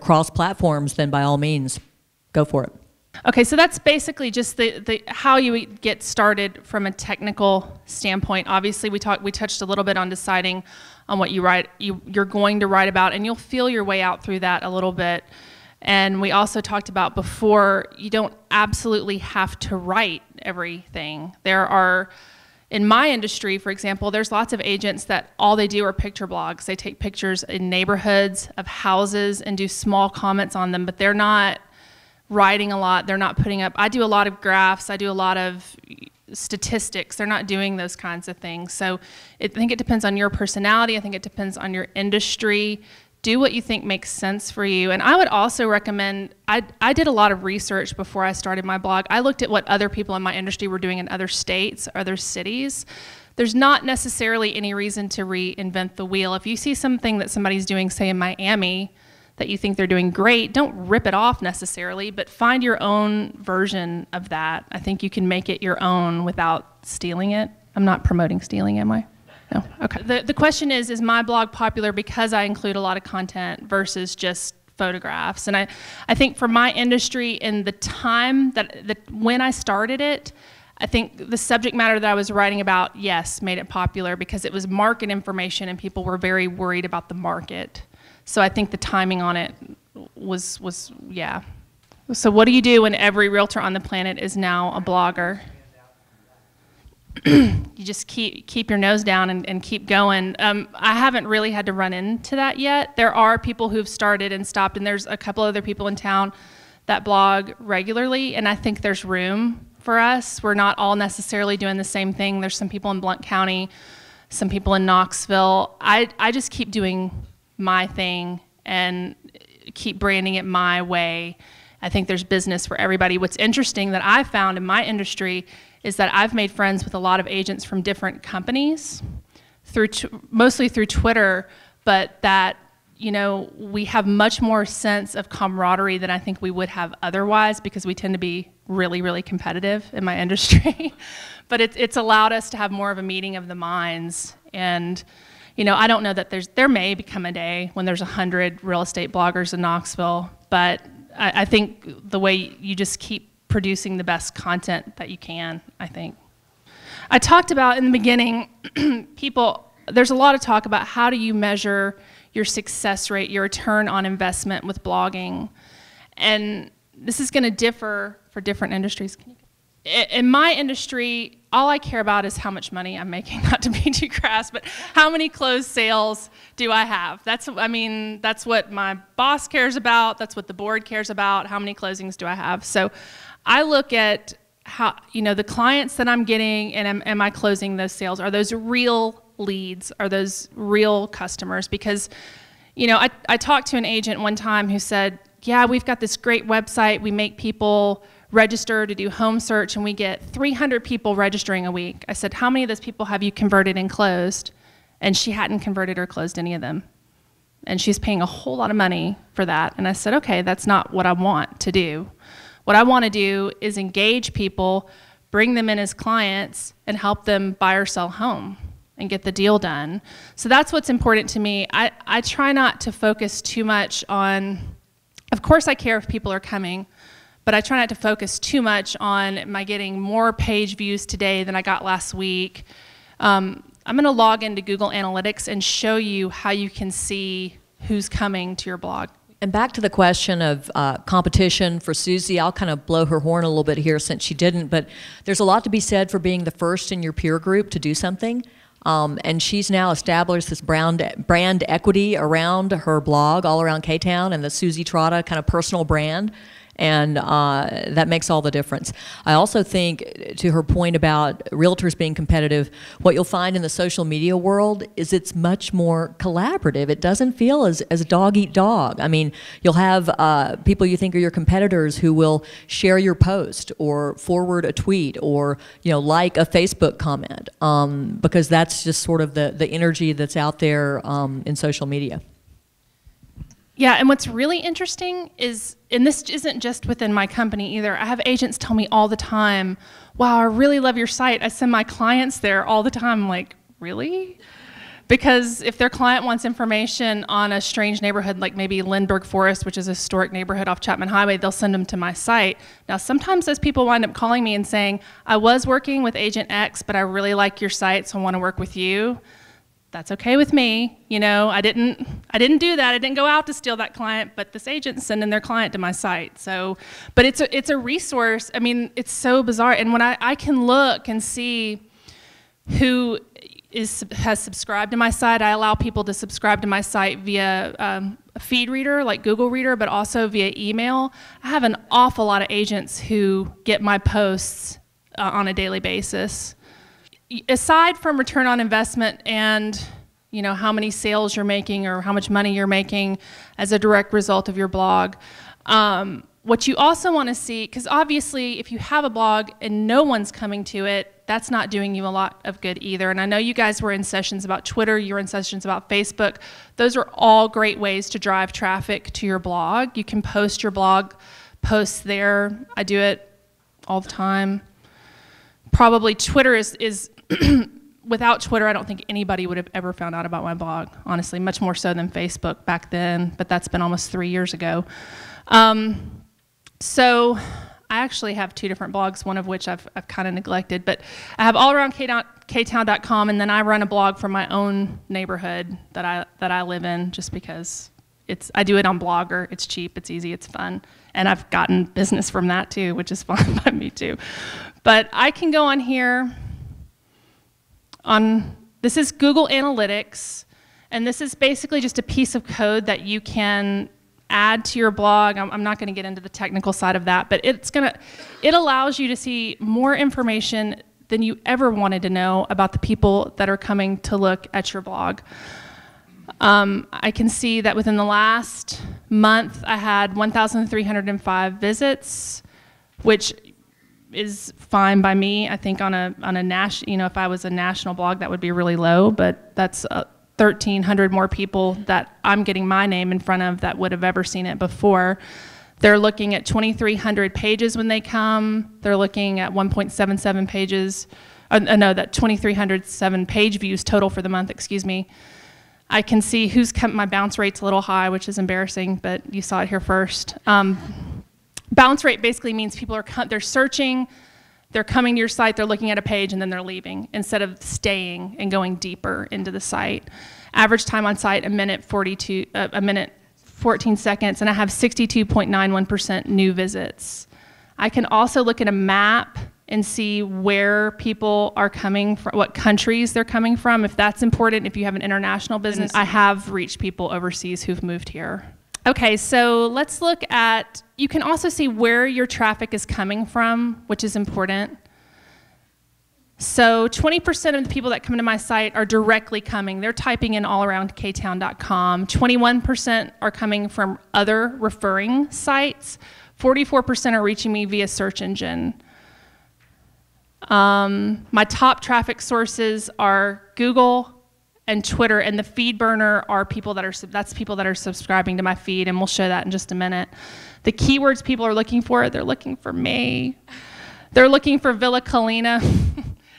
cross-platforms, then by all means, go for it. Okay, so that's basically just the how you get started from a technical standpoint. Obviously, we touched a little bit on deciding on what you're going to write about, and you'll feel your way out through that a little bit. And we also talked about before, you don't absolutely have to write everything. There are, in my industry, for example, there's lots of agents that all they do are picture blogs. They take pictures in neighborhoods of houses and do small comments on them, but they're not writing a lot. They're not putting up, I do a lot of graphs. I do a lot of statistics. They're not doing those kinds of things. So I think it depends on your personality. I think it depends on your industry. Do what you think makes sense for you. And I would also recommend, I did a lot of research before I started my blog. I looked at what other people in my industry were doing in other states, other cities. There's not necessarily any reason to reinvent the wheel. If you see something that somebody's doing, say in Miami, that you think they're doing great, don't rip it off necessarily, but find your own version of that. I think you can make it your own without stealing it. I'm not promoting stealing, am I? No, okay. The question is my blog popular because I include a lot of content versus just photographs? And I think for my industry in the time when I started it, I think the subject matter that I was writing about, yes, made it popular because it was market information and people were very worried about the market. So I think the timing on it was yeah. So what do you do when every realtor on the planet is now a blogger? you just keep your nose down and keep going. I haven't really had to run into that yet. There are people who've started and stopped, and there's a couple other people in town that blog regularly, and I think there's room for us. We're not all necessarily doing the same thing. There's some people in Blount County, some people in Knoxville. I just keep doing my thing and keep branding it my way. I think there's business for everybody. What's interesting that I found in my industry is that I've made friends with a lot of agents from different companies, mostly through Twitter, but that, you know, we have much more sense of camaraderie than I think we would have otherwise, because we tend to be really, really competitive in my industry. But it's allowed us to have more of a meeting of the minds. And, you know, I don't know that there may become a day when there's 100 real estate bloggers in Knoxville, but I think the way you just keep producing the best content that you can, I think. I talked about in the beginning, there's a lot of talk about how do you measure your success rate, your return on investment with blogging. And this is gonna differ for different industries. In my industry, all I care about is how much money I'm making, not to be too crass, but how many closed sales do I have? That's what my boss cares about, that's what the board cares about, how many closings do I have? So I look at how, you know, the clients that I'm getting, and am I closing those sales? Are those real leads? Are those real customers? Because, you know, I talked to an agent one time who said, yeah, we've got this great website, we make people register to do home search, and we get 300 people registering a week. I said, how many of those people have you converted and closed? And she hadn't converted or closed any of them. And she's paying a whole lot of money for that. And I said, okay, that's not what I want to do. What I want to do is engage people, bring them in as clients, and help them buy or sell home and get the deal done. So that's what's important to me. I try not to focus too much on, of course I care if people are coming, but I try not to focus too much on, am I getting more page views today than I got last week? I'm gonna log into Google Analytics and show you how you can see who's coming to your blog. And back to the question of competition for Suzy, I'll kind of blow her horn a little bit here since she didn't, but there's a lot to be said for being the first in your peer group to do something. And she's now established this brand equity around her blog, all around K-Town, and the Suzy Trotta kind of personal brand. And that makes all the difference. I also think, to her point about realtors being competitive, what you'll find in the social media world is it's much more collaborative. It doesn't feel as dog eat dog. I mean, you'll have people you think are your competitors who will share your post or forward a tweet or, you know, like a Facebook comment, because that's just sort of the energy that's out there in social media. Yeah, and what's really interesting is, and this isn't just within my company either, I have agents tell me all the time, wow, I really love your site. I send my clients there all the time. I'm like, really? Because if their client wants information on a strange neighborhood, like maybe Lindbergh Forest, which is a historic neighborhood off Chapman Highway, they'll send them to my site. Now, sometimes those people wind up calling me and saying, I was working with Agent X, but I really like your site, so I want to work with you. That's okay with me. You know, I didn't do that. I didn't go out to steal that client, but this agent's sending their client to my site. So, but it's a resource. I mean, it's so bizarre. And when I can look and see who has subscribed to my site, I allow people to subscribe to my site via a feed reader like Google Reader, but also via email. I have an awful lot of agents who get my posts on a daily basis. Aside from return on investment and, you know, how many sales you're making or how much money you're making as a direct result of your blog, what you also want to see, because obviously if you have a blog and no one's coming to it, that's not doing you a lot of good either. And I know you guys were in sessions about Twitter, you were in sessions about Facebook. Those are all great ways to drive traffic to your blog. You can post your blog posts there. I do it all the time. Probably Twitter is without Twitter, I don't think anybody would have ever found out about my blog, honestly, much more so than Facebook back then, but that's been almost 3 years ago. So I actually have 2 different blogs, one of which I've kind of neglected, but I have allaroundktown.com, and then I run a blog for my own neighborhood that I live in, just because I do it on Blogger. It's cheap, it's easy, it's fun, and I've gotten business from that too, which is fun by me too. But I can go on here this is Google Analytics, and this is basically just a piece of code that you can add to your blog. I'm not going to get into the technical side of that, but it allows you to see more information than you ever wanted to know about the people that are coming to look at your blog. I can see that within the last month, I had 1,305 visits, which is fine by me. I think on a national, if I was a national blog, that would be really low, but that's 1,300 more people that I'm getting my name in front of that would have ever seen it before. They're looking at 2,300 pages when they come. They're looking at 1.77 pages. That 2,307 page views total for the month, excuse me. I can see who's come. My bounce rate's a little high, which is embarrassing, but you saw it here first. Bounce rate basically means people they're searching, they're coming to your site, they're looking at a page, and then they're leaving instead of staying and going deeper into the site. Average time on site, a minute 14 seconds, and I have 62.91% new visits. I can also look at a map and see where people are coming from, what countries they're coming from, if that's important, if you have an international business. I have reached people overseas who've moved here. Okay, so let's look at, you can also see where your traffic is coming from, which is important. So 20% of the people that come to my site are directly coming. They're typing in allaroundktown.com. 21% are coming from other referring sites. 44% are reaching me via search engine. My top traffic sources are Google and Twitter, and the feed burner are people that are subscribing to my feed, and we'll show that in just a minute. The keywords people are looking for, they're looking for me. They're looking for Villa Colina.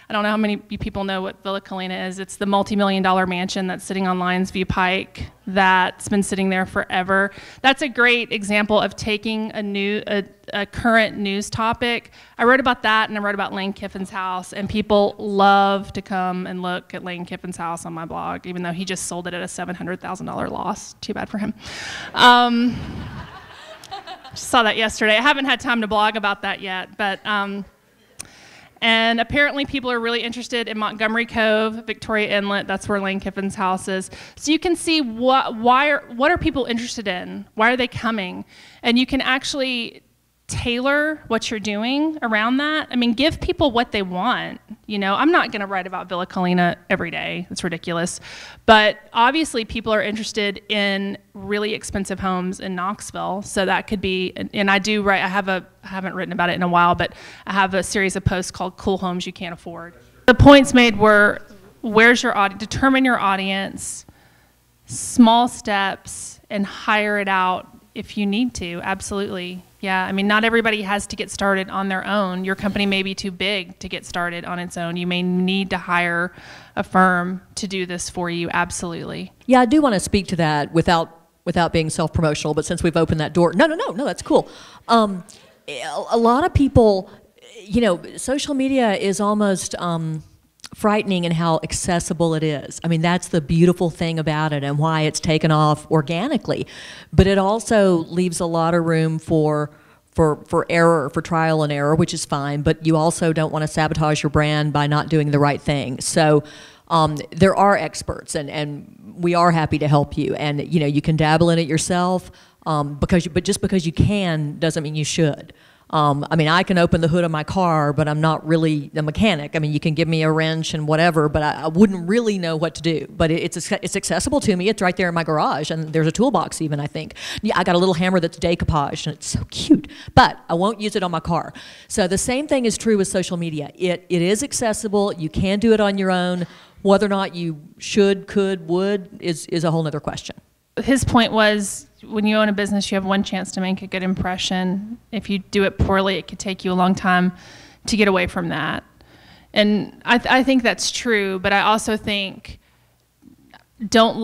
I don't know how many people know what Villa Colina is. It's the multi-million-dollar mansion that's sitting on Lions View Pike that's been sitting there forever. That's a great example of taking a current news topic. I wrote about that, and I wrote about Lane Kiffin's house, and people love to come and look at Lane Kiffin's house on my blog, even though he just sold it at a $700,000 loss. Too bad for him. Saw that yesterday. I haven't had time to blog about that yet, but and apparently people are really interested in Montgomery Cove, Victoria Inlet. That's where Lane Kiffin's house is. So you can see what are people interested in? Why are they coming? And you can actually tailor what you're doing around that. I mean, give people what they want. You know, I'm not going to write about Villa Colina every day. It's ridiculous. But obviously people are interested in really expensive homes in Knoxville. So that could be, and I do write, I haven't written about it in a while, but I have a series of posts called Cool Homes You Can't Afford. The points made were, where's your audience? Determine your audience, small steps, and hire it out if you need to, absolutely. Yeah, I mean, not everybody has to get started on their own. Your company may be too big to get started on its own. You may need to hire a firm to do this for you, absolutely. Yeah, I do want to speak to that without being self-promotional, but since we've opened that door, no, that's cool. A lot of people, you know, social media is almost frightening in how accessible it is. I mean, that's the beautiful thing about it and why it's taken off organically. But it also leaves a lot of room for error, for trial and error, which is fine, but you also don't want to sabotage your brand by not doing the right thing. So there are experts, and we are happy to help you. And you know, you can dabble in it yourself, but just because you can doesn't mean you should. I mean, I can open the hood of my car, but I'm not really a mechanic. I mean, you can give me a wrench and whatever, but I wouldn't really know what to do. But it's accessible to me. It's right there in my garage, and there's a toolbox even, I think. Yeah, I got a little hammer that's decoupaged, and it's so cute, but I won't use it on my car. So the same thing is true with social media. It is accessible. You can do it on your own. Whether or not you should, could, would is a whole other question. His point was, when you own a business, you have one chance to make a good impression. If you do it poorly, it could take you a long time to get away from that. And I think that's true, but I also think don't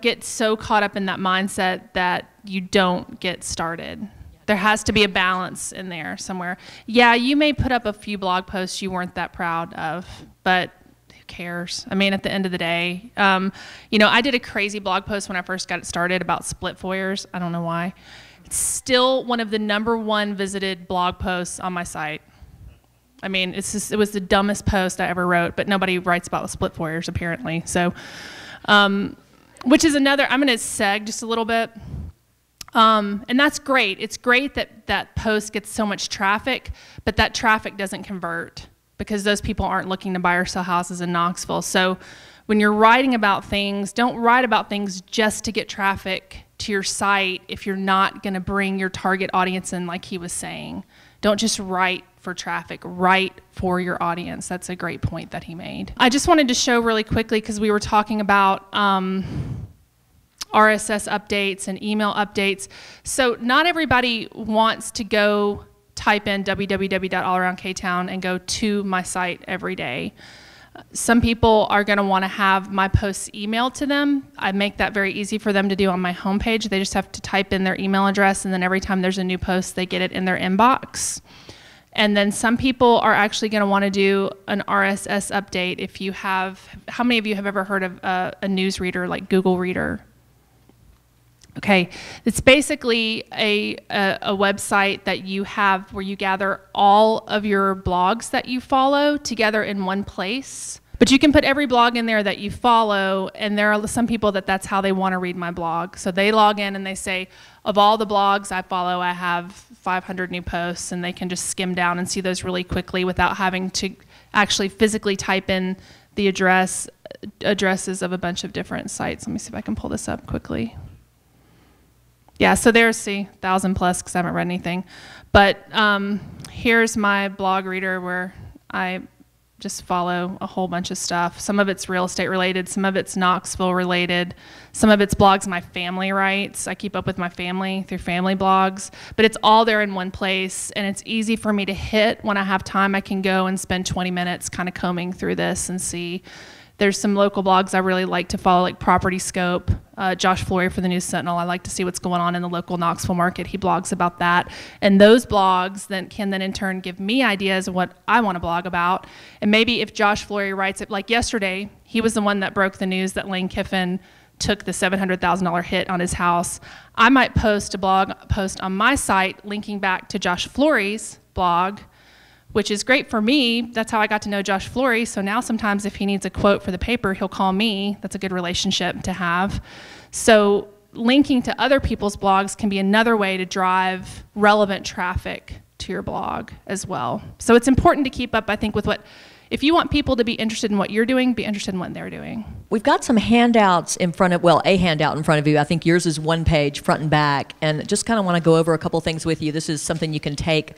get so caught up in that mindset that you don't get started. There has to be a balance in there somewhere. Yeah, you may put up a few blog posts you weren't that proud of, but cares? I mean, at the end of the day, you know, I did a crazy blog post when I first got it started about split foyers. I don't know why. It's still one of the #1 visited blog posts on my site. I mean, it was the dumbest post I ever wrote, but nobody writes about the split foyers apparently. So, which is another, I'm going to seg just a little bit. And that's great. It's great that that post gets so much traffic, but that traffic doesn't convert because those people aren't looking to buy or sell houses in Knoxville. So when you're writing about things, don't write about things just to get traffic to your site if you're not going to bring your target audience in, like he was saying. Don't just write for traffic, write for your audience. That's a great point that he made. I just wanted to show really quickly, because we were talking about RSS updates and email updates. So not everybody wants to go type in www.allaroundktown and go to my site every day. Some people are going to want to have my posts emailed to them. I make that very easy for them to do on my homepage. They just have to type in their email address, and then every time there's a new post, they get it in their inbox. And then some people are actually going to want to do an RSS update. If you have, how many of you have ever heard of a news reader like Google Reader? Okay, it's basically a website that you have where you gather all of your blogs that you follow together in one place. But you can put every blog in there that you follow, and there are some people that's how they want to read my blog. So they log in and they say, of all the blogs I follow, I have 500 new posts, and they can just skim down and see those really quickly without having to actually physically type in the addresses of a bunch of different sites. Let me see if I can pull this up quickly. Yeah, so there's, see, 1,000 plus because I haven't read anything. But here's my blog reader where I just follow a whole bunch of stuff. Some of it's real estate related, some of it's Knoxville related, some of it's blogs my family writes. I keep up with my family through family blogs, but it's all there in one place, and it's easy for me to hit. When I have time, I can go and spend 20 minutes kind of combing through this and see. There's some local blogs I really like to follow, like Property Scope, Josh Flory for the News Sentinel. I like to see what's going on in the local Knoxville market. He blogs about that. And those blogs can then in turn give me ideas of what I want to blog about. And maybe if Josh Flory writes it, like yesterday, he was the one that broke the news that Lane Kiffin took the $700,000 hit on his house. I might post a blog post on my site linking back to Josh Flory's blog, which is great for me. That's how I got to know Josh Flory. So now sometimes if he needs a quote for the paper, he'll call me. That's a good relationship to have. So linking to other people's blogs can be another way to drive relevant traffic to your blog as well. So it's important to keep up, I think, with if you want people to be interested in what you're doing, be interested in what they're doing. We've got some handouts in front of, well, a handout in front of you. I think yours is one page, front and back, and just kind of want to go over a couple things with you. This is something you can take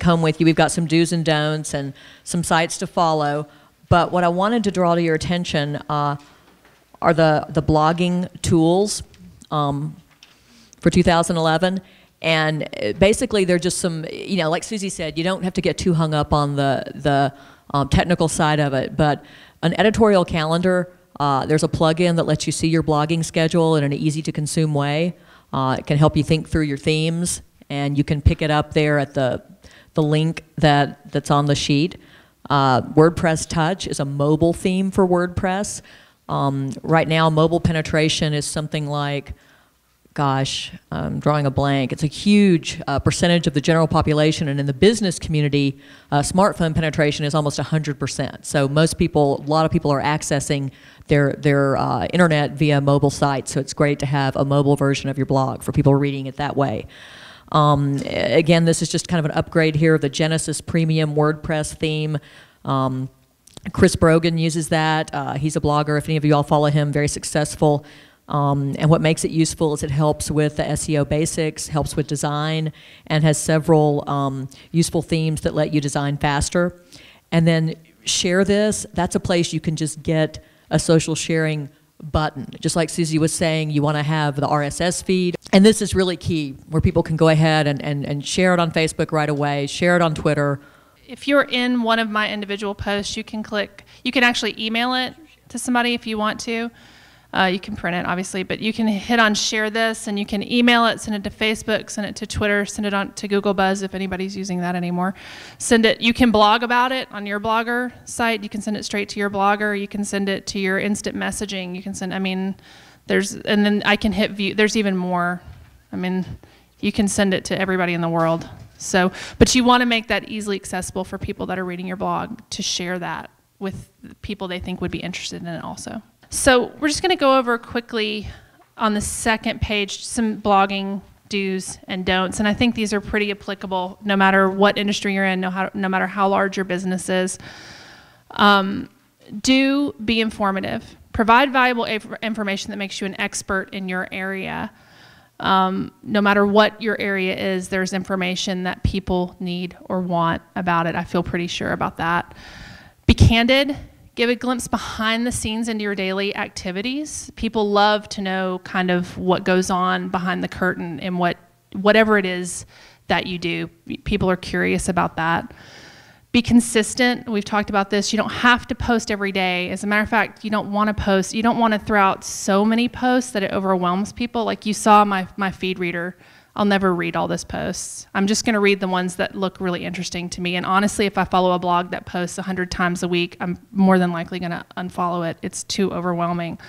home with you. We've got some do's and don'ts and some sites to follow. But what I wanted to draw to your attention are the blogging tools for 2011. And basically they're just some, like Suzy said, you don't have to get too hung up on the technical side of it. But an editorial calendar, there's a plugin that lets you see your blogging schedule in an easy to consume way. It can help you think through your themes, and you can pick it up there at the link that's on the sheet. WordPress Touch is a mobile theme for WordPress. Right now, mobile penetration is something like, gosh, I'm drawing a blank. It's a huge percentage of the general population, and in the business community, smartphone penetration is almost 100%. So a lot of people are accessing their internet via mobile sites, so it's great to have a mobile version of your blog for people reading it that way. Again, this is just kind of an upgrade here of the Genesis Premium WordPress theme. Chris Brogan uses that. He's a blogger. If any of you all follow him, very successful. And what makes it useful is it helps with the SEO basics, helps with design, and has several useful themes that let you design faster. And then share this. That's a place you can just get a social sharing button. Just like Suzy was saying, you want to have the RSS feed. And this is really key, where people can go ahead and share it on Facebook right away, share it on Twitter. If you're in one of my individual posts, you can actually email it to somebody if you want to. You can print it, obviously, but you can hit on share this, and you can email it, send it to Facebook, send it to Twitter, send it on to Google Buzz if anybody's using that anymore. You can blog about it on your Blogger site. You can send it straight to your Blogger. You can send it to your instant messaging. You can send, and then I can hit view. There's even more. You can send it to everybody in the world. So, but you want to make that easily accessible for people that are reading your blog to share that with people they think would be interested in it also. So we're just going to go over quickly on the second page some blogging do's and don'ts, and I think these are pretty applicable no matter what industry you're in, no matter how large your business is. Do be informative. Provide valuable information that makes you an expert in your area. No matter what your area is, there's information that people need or want about it. I feel pretty sure about that. Be candid. Give a glimpse behind the scenes into your daily activities. People love to know kind of what goes on behind the curtain and whatever it is that you do. People are curious about that. Be consistent. We've talked about this. You don't have to post every day. As a matter of fact, you don't want to post. You don't want to throw out so many posts that it overwhelms people. Like you saw my feed reader. I'll never read all those posts. I'm just going to read the ones that look really interesting to me. And honestly, if I follow a blog that posts 100 times a week, I'm more than likely going to unfollow it. It's too overwhelming.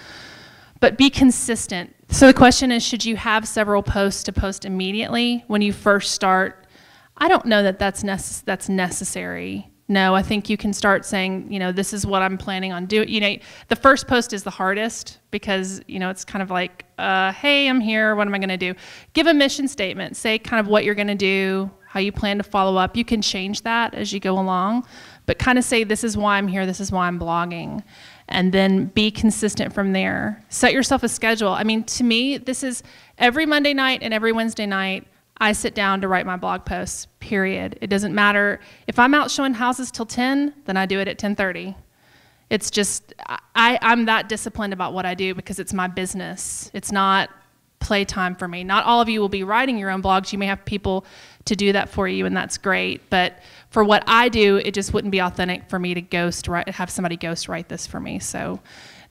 But be consistent. So the question is, should you have several posts to post immediately when you first start? I don't know that that's necessary. No, I think you can start saying, this is what I'm planning on doing. The first post is the hardest because, it's kind of like, hey, I'm here. What am I going to do? Give a mission statement. Say kind of what you're going to do, how you plan to follow up. You can change that as you go along, but kind of say, this is why I'm here. This is why I'm blogging. And then be consistent from there. Set yourself a schedule. I mean, to me, this is every Monday night and every Wednesday night, I sit down to write my blog posts, period. It doesn't matter. If I'm out showing houses till 10, then I do it at 10:30. It's just, I'm that disciplined about what I do because it's my business. It's not playtime for me. Not all of you will be writing your own blogs. You may have people to do that for you, and that's great. But for what I do, it just wouldn't be authentic for me to have somebody ghost write this for me. So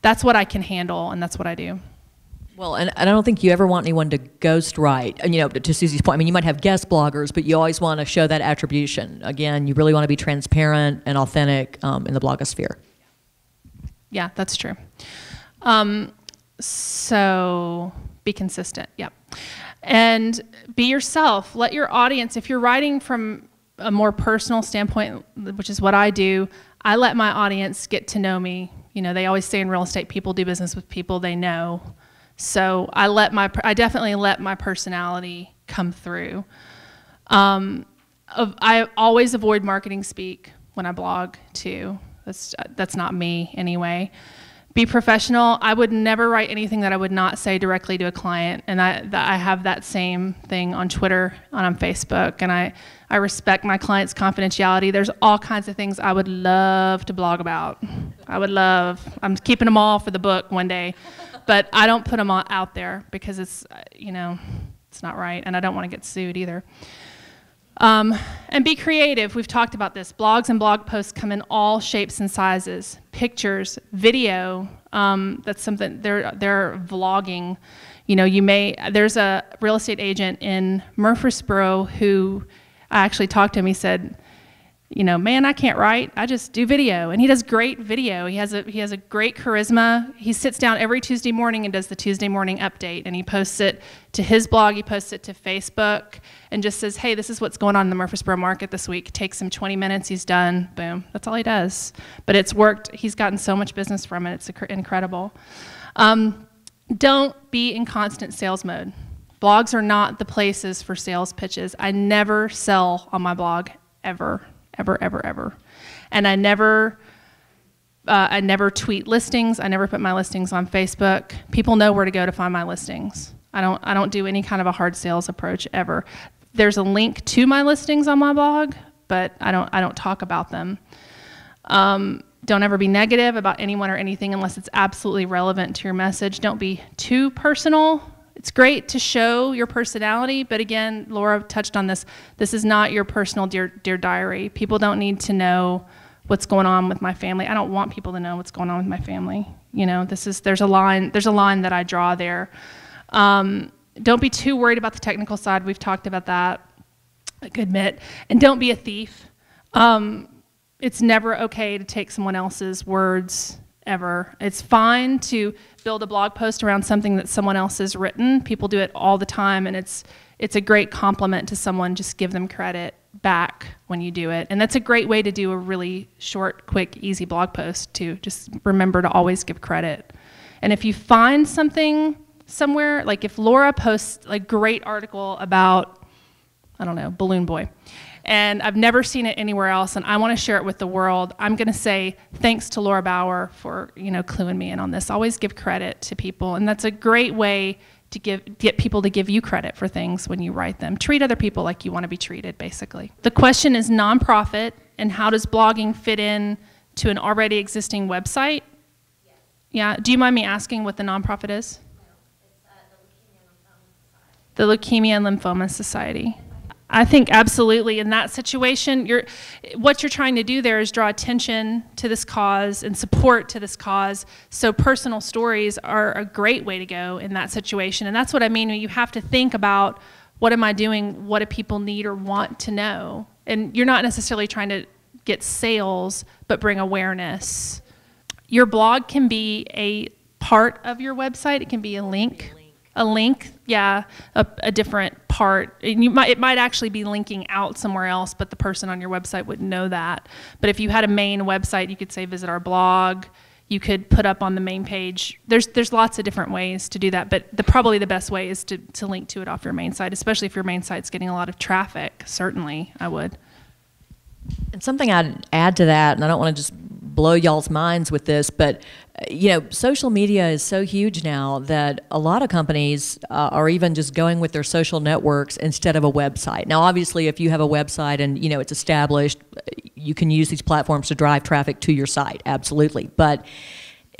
that's what I can handle, and that's what I do. Well, and I don't think you ever want anyone to ghost write. And, to Suzy's point, I mean, you might have guest bloggers, but you always want to show that attribution. Again, you really want to be transparent and authentic in the blogosphere. Yeah, that's true. So be consistent, yep. And be yourself. Let your audience, if you're writing from a more personal standpoint, which is what I do, I let my audience get to know me. They always say in real estate, people do business with people they know. So I definitely let my personality come through. I always avoid marketing speak when I blog too. That's not me anyway. Be professional. I would never write anything that I would not say directly to a client, and I have that same thing on Twitter and on Facebook, and I respect my clients' confidentiality. There's all kinds of things I would love to blog about. I'm keeping them all for the book one day, but I don't put them all out there because it's not right, and I don't want to get sued either. And be creative. We've talked about this. Blogs and blog posts come in all shapes and sizes. Pictures, video. That's something. They're vlogging. There's a real estate agent in Murfreesboro who I actually talked to him. He said, man, I can't write. I just do video. And he does great video. He has a great charisma. He sits down every Tuesday morning and does the Tuesday morning update. And he posts it to his blog. He posts it to Facebook and just says, hey, this is what's going on in the Murfreesboro market this week. It takes him 20 minutes. He's done. Boom. That's all he does. But it's worked. He's gotten so much business from it. It's incredible. Don't be in constant sales mode. Blogs are not the places for sales pitches. I never sell on my blog, ever. Ever, ever, ever. And I never tweet listings. I never put my listings on Facebook. People know where to go to find my listings. I don't do any kind of a hard sales approach ever. There's a link to my listings on my blog, but I don't talk about them. Don't ever be negative about anyone or anything unless it's absolutely relevant to your message. Don't be too personal. It's great to show your personality, but again, Laura touched on this. This is not your personal dear diary. People don't need to know what's going on with my family. I don't want people to know what's going on with my family. There's a line that I draw there. Don't be too worried about the technical side. We've talked about that, I could admit. And don't be a thief. It's never okay to take someone else's words ever. It's fine to build a blog post around something that someone else has written. People do it all the time, and it's a great compliment to someone. Just give them credit back when you do it. And that's a great way to do a really short, quick, easy blog post too. Just remember to always give credit. And if you find something somewhere, like if Laura posts a great article about, I don't know, Balloon Boy, and I've never seen it anywhere else, and I want to share it with the world, I'm going to say thanks to Laura Bauer for, cluing me in on this. Always give credit to people, and that's a great way to get people to give you credit for things when you write them. Treat other people like you want to be treated, basically. The question is nonprofit, and how does blogging fit in to an already existing website? Yeah. Do you mind me asking what the nonprofit is? The Leukemia and Lymphoma Society. I think absolutely in that situation, what you're trying to do there is draw attention to this cause and support to this cause. So personal stories are a great way to go in that situation. And that's what I mean when you have to think about, what am I doing? What do people need or want to know? And you're not necessarily trying to get sales, but bring awareness. Your blog can be a part of your website. It can be a link. A link, yeah, a different part. And it might actually be linking out somewhere else, but the person on your website wouldn't know that. But if you had a main website, you could say visit our blog. You could put up on the main page. There's lots of different ways to do that, but probably the best way is to link to it off your main site, especially if your main site's getting a lot of traffic. Certainly, I would. And something I'd add to that, and I don't want to just blow y'all's minds with this, but social media is so huge now that a lot of companies are even just going with their social networks instead of a website. Now, obviously, if you have a website and it's established, you can use these platforms to drive traffic to your site, absolutely. But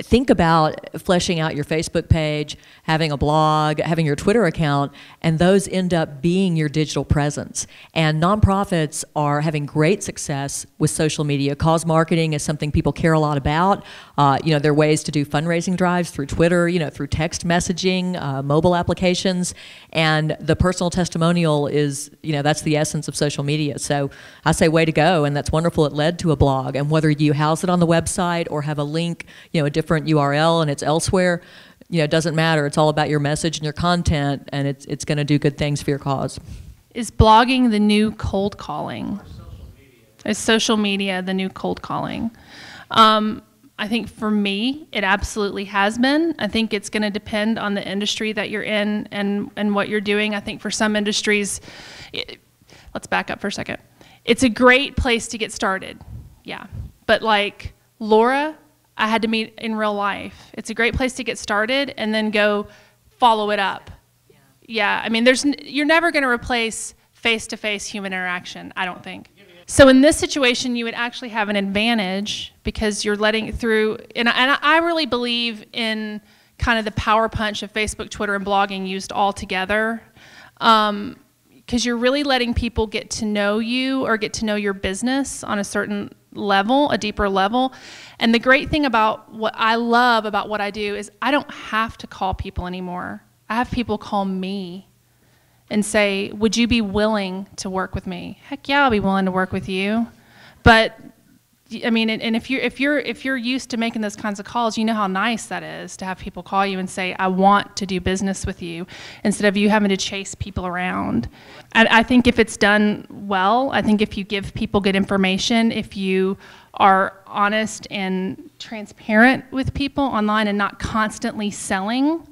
think about fleshing out your Facebook page, having a blog, having your Twitter account, and those end up being your digital presence. And nonprofits are having great success with social media. Cause marketing is something people care a lot about. There are ways to do fundraising drives through Twitter, through text messaging, mobile applications, and the personal testimonial is, that's the essence of social media. So I say way to go, and that's wonderful. It led to a blog, and whether you house it on the website or have a link, a different URL and it's elsewhere, it doesn't matter. It's all about your message and your content, and it's going to do good things for your cause. Is blogging the new cold calling? Is social media the new cold calling? I think for me, it absolutely has been. I think it's going to depend on the industry that you're in and what you're doing. I think for some industries, let's back up for a second. It's a great place to get started, yeah. But like Laura, I had to meet in real life. It's a great place to get started and then go follow it up. Yeah, I mean, you're never going to replace face-to-face human interaction, I don't think. So in this situation, you would actually have an advantage because you're letting it through, and I really believe in kind of the power punch of Facebook, Twitter, and blogging used all together, because you're really letting people get to know you or get to know your business on a certain level, a deeper level. And the great thing about what I love about what I do is I don't have to call people anymore. I have people call me and say, would you be willing to work with me? Heck yeah, I'll be willing to work with you. But I mean, and if you're used to making those kinds of calls, you know how nice that is to have people call you and say, I want to do business with you, instead of you having to chase people around. I think if it's done well, I think if you give people good information, if you are honest and transparent with people online and not constantly selling,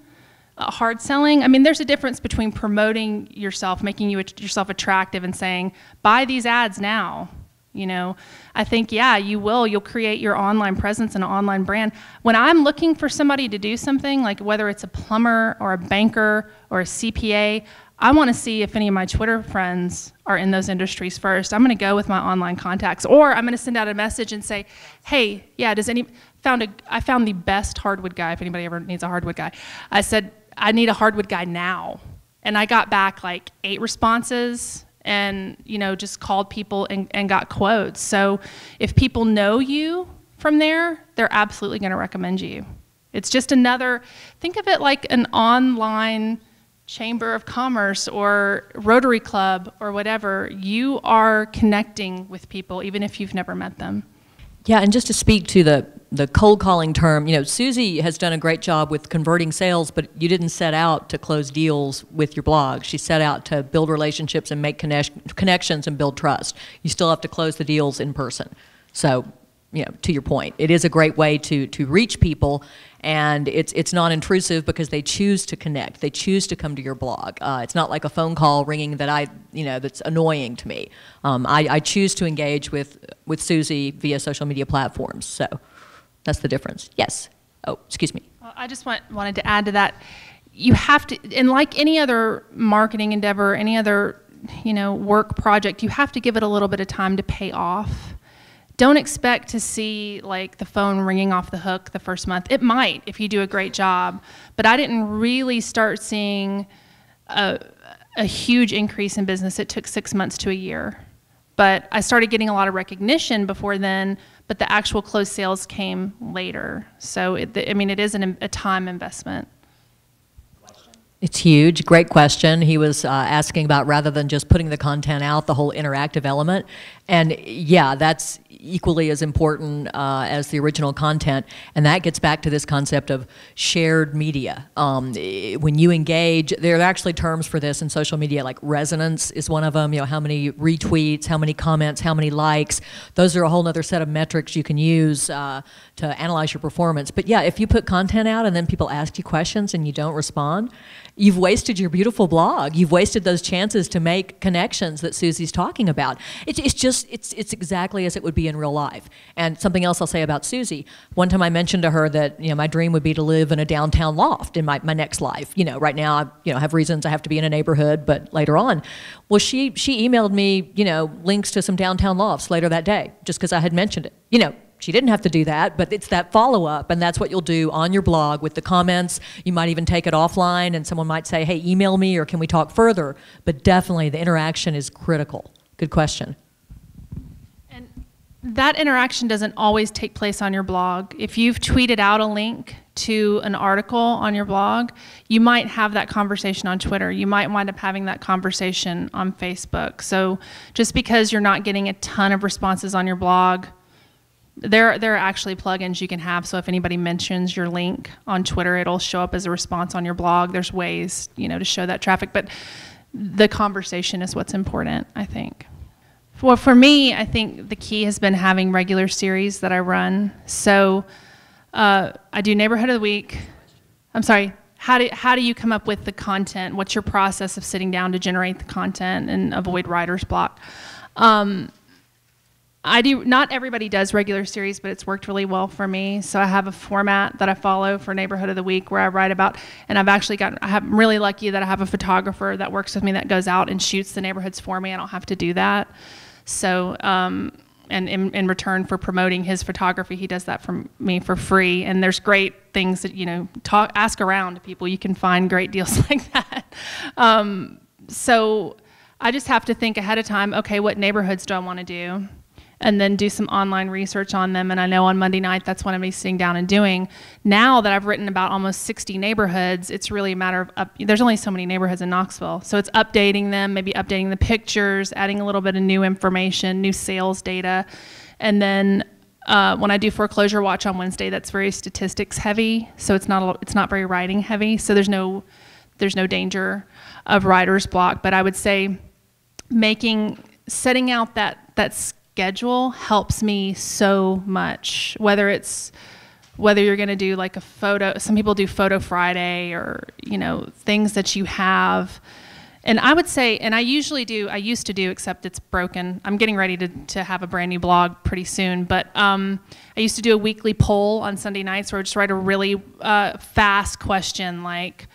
hard selling. I mean, there's a difference between promoting yourself, making yourself attractive and saying, buy these ads now. I think, yeah, you'll create your online presence and an online brand. When I'm looking for somebody to do something, like whether it's a plumber or a banker or a CPA, I want to see if any of my Twitter friends are in those industries first. I'm going to go with my online contacts, or I'm going to send out a message and say, hey, yeah, I found the best hardwood guy, if anybody ever needs a hardwood guy. I said, I need a hardwood guy now. And I got back like 8 responses and, just called people and got quotes. So if people know you from there, they're absolutely going to recommend you. It's just think of it like an online chamber of commerce or Rotary Club or whatever. You are connecting with people even if you've never met them. Yeah, and just to speak to the the cold calling term, you know, Suzy has done a great job with converting sales, but you didn't set out to close deals with your blog. She set out to build relationships and make connections and build trust. You still have to close the deals in person. So, you know, to your point, it is a great way to reach people, and it's non-intrusive because they choose to connect. They choose to come to your blog. It's not like a phone call ringing that that's annoying to me. I choose to engage with Suzy via social media platforms. So that's the difference. Yes. Oh, excuse me. Well, I just wanted to add to that. You have to, and like any other marketing endeavor, any other work project, you have to give it a little bit of time to pay off. Don't expect to see like the phone ringing off the hook the first month. It might if you do a great job, but I didn't really start seeing a huge increase in business. It took 6 months to a year. But I started getting a lot of recognition before then, but the actual closed sales came later. So it is a time investment. It's huge. Great question. He was asking about, rather than just putting the content out, the whole interactive element. And yeah, that's equally as important as the original content. And that gets back to this concept of shared media. When you engage, there are actually terms for this in social media, like resonance is one of them. You know, how many retweets, how many comments, how many likes. Those are a whole other set of metrics you can use to analyze your performance. But yeah, if you put content out and then people ask you questions and you don't respond, you've wasted your beautiful blog. You've wasted those chances to make connections that Suzy's talking about. It's exactly as it would be in real life. And something else I'll say about Suzy, one time I mentioned to her that my dream would be to live in a downtown loft in my next life. Right now I have reasons I have to be in a neighborhood, but later on. Well, she emailed me links to some downtown lofts later that day just because I had mentioned it. She didn't have to do that, but it's that follow-up, and that's what you'll do on your blog with the comments. You might even take it offline, and someone might say, hey, email me, or can we talk further? But definitely, the interaction is critical. Good question. And that interaction doesn't always take place on your blog. If you've tweeted out a link to an article on your blog, you might have that conversation on Twitter. You might wind up having that conversation on Facebook. So just because you're not getting a ton of responses on your blog, there are actually plugins you can have, so if anybody mentions your link on Twitter, it'll show up as a response on your blog. There's ways, to show that traffic, but the conversation is what's important, I think. Well, for me, I think the key has been having regular series that I run. So I do Neighborhood of the Week. I'm sorry, how do you come up with the content? What's your process of sitting down to generate the content and avoid writer's block? Not everybody does regular series, but it's worked really well for me. So I have a format that I follow for Neighborhood of the Week where I write about, and I'm really lucky that I have a photographer that works with me that goes out and shoots the neighborhoods for me. I don't have to do that. So, and in return for promoting his photography, he does that for me for free. And there's great things that, ask around to people. You can find great deals like that. So I just have to think ahead of time, okay, what neighborhoods do I want to do? And then do some online research on them. And I know on Monday night, that's what I'm sitting down and doing. Now that I've written about almost 60 neighborhoods, it's really a matter of, there's only so many neighborhoods in Knoxville. So it's updating them, maybe updating the pictures, adding a little bit of new information, new sales data. And then when I do Foreclosure Watch on Wednesday, that's very statistics heavy. So it's not very writing heavy. So there's no danger of writer's block. But I would say setting out that schedule helps me so much, whether you're going to do like a photo, some people do Photo Friday, or things that you have. And I would say, and I used to do, except it's broken. I'm getting ready to have a brand new blog pretty soon, but I used to do a weekly poll on Sunday nights where I just write a really fast question like,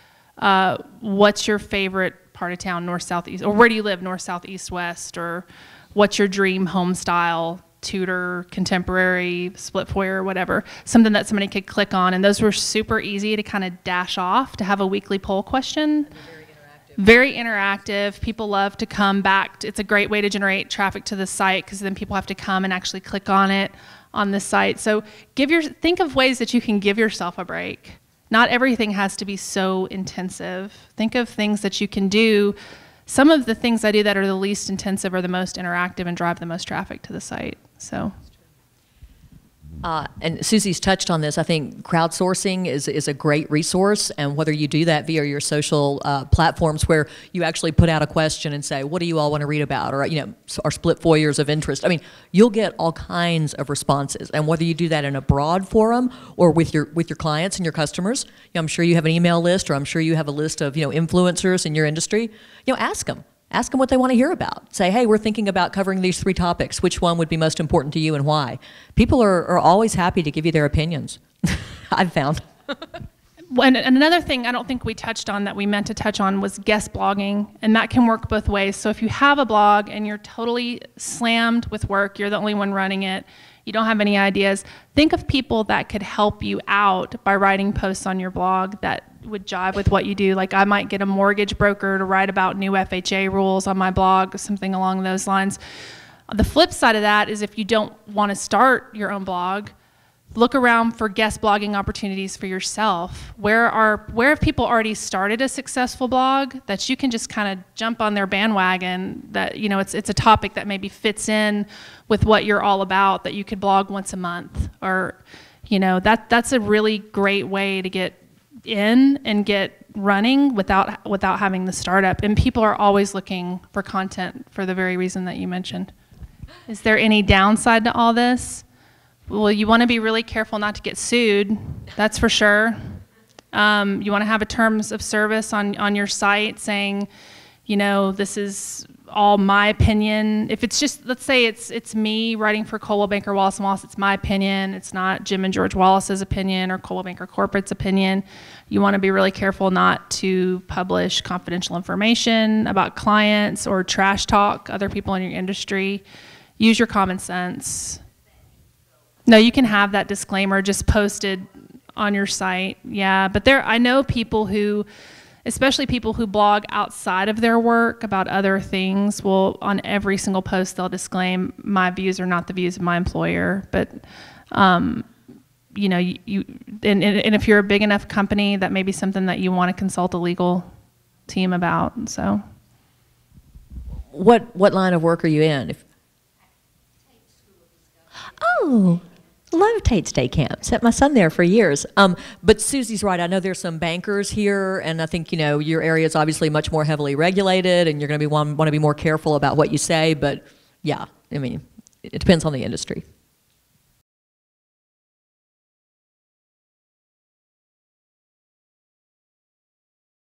what's your favorite part of town, north, south, east, or where do you live, north, south, east, west, or what's your dream home style, Tudor, contemporary, split foyer, whatever, something that somebody could click on. And those were super easy to kind of dash off to have a weekly poll question. Very interactive. People love to come back. It's a great way to generate traffic to the site because then people have to come and actually click on it on the site. So think of ways that you can give yourself a break. Not everything has to be so intensive. Think of things that you can do. Some of the things I do that are the least intensive are the most interactive and drive the most traffic to the site. So, And Suzy's touched on this. I think crowdsourcing is a great resource, and whether you do that via your social platforms where you actually put out a question and say, what do you all want to read about, or our split foyers of interest. I mean, you'll get all kinds of responses, and whether you do that in a broad forum or with your clients and your customers, I'm sure you have an email list, or I'm sure you have a list of influencers in your industry. Ask them. Ask them what they want to hear about. Say, hey, we're thinking about covering these 3 topics. Which one would be most important to you and why? People are always happy to give you their opinions, I've found. And another thing I don't think we touched on that we meant to touch on was guest blogging, and that can work both ways. So if you have a blog and you're totally slammed with work, you're the only one running it, you don't have any ideas, think of people that could help you out by writing posts on your blog that would jive with what you do. Like I might get a mortgage broker to write about new FHA rules on my blog, something along those lines. The flip side of that is if you don't want to start your own blog, look around for guest blogging opportunities for yourself. Where have people already started a successful blog that you can just kind of jump on their bandwagon, that it's a topic that maybe fits in with what you're all about, that you could blog once a month, or that's a really great way to get in and get running without having the startup. And people are always looking for content for the very reason that you mentioned. Is there any downside to all this? Well, you want to be really careful not to get sued, that's for sure. You want to have a terms of service on your site saying, this is all my opinion. If it's just, let's say it's me writing for Coldwell Banker Wallace & Wallace, it's my opinion. It's not Jim and George Wallace's opinion or Coldwell Banker Corporate's opinion. You want to be really careful not to publish confidential information about clients or trash talk other people in your industry. Use your common sense. No, you can have that disclaimer just posted on your site. Yeah, but I know people who, especially people who blog outside of their work about other things, will, on every single post, they'll disclaim, my views are not the views of my employer. But, and if you're a big enough company, that may be something that you want to consult a legal team about. So, what line of work are you in? Oh, love Tate's Day Camp. Sent my son there for years. But Suzy's right. I know there's some bankers here, and I think your area is obviously much more heavily regulated, and you're going to want to be more careful about what you say. But yeah, I mean, it depends on the industry.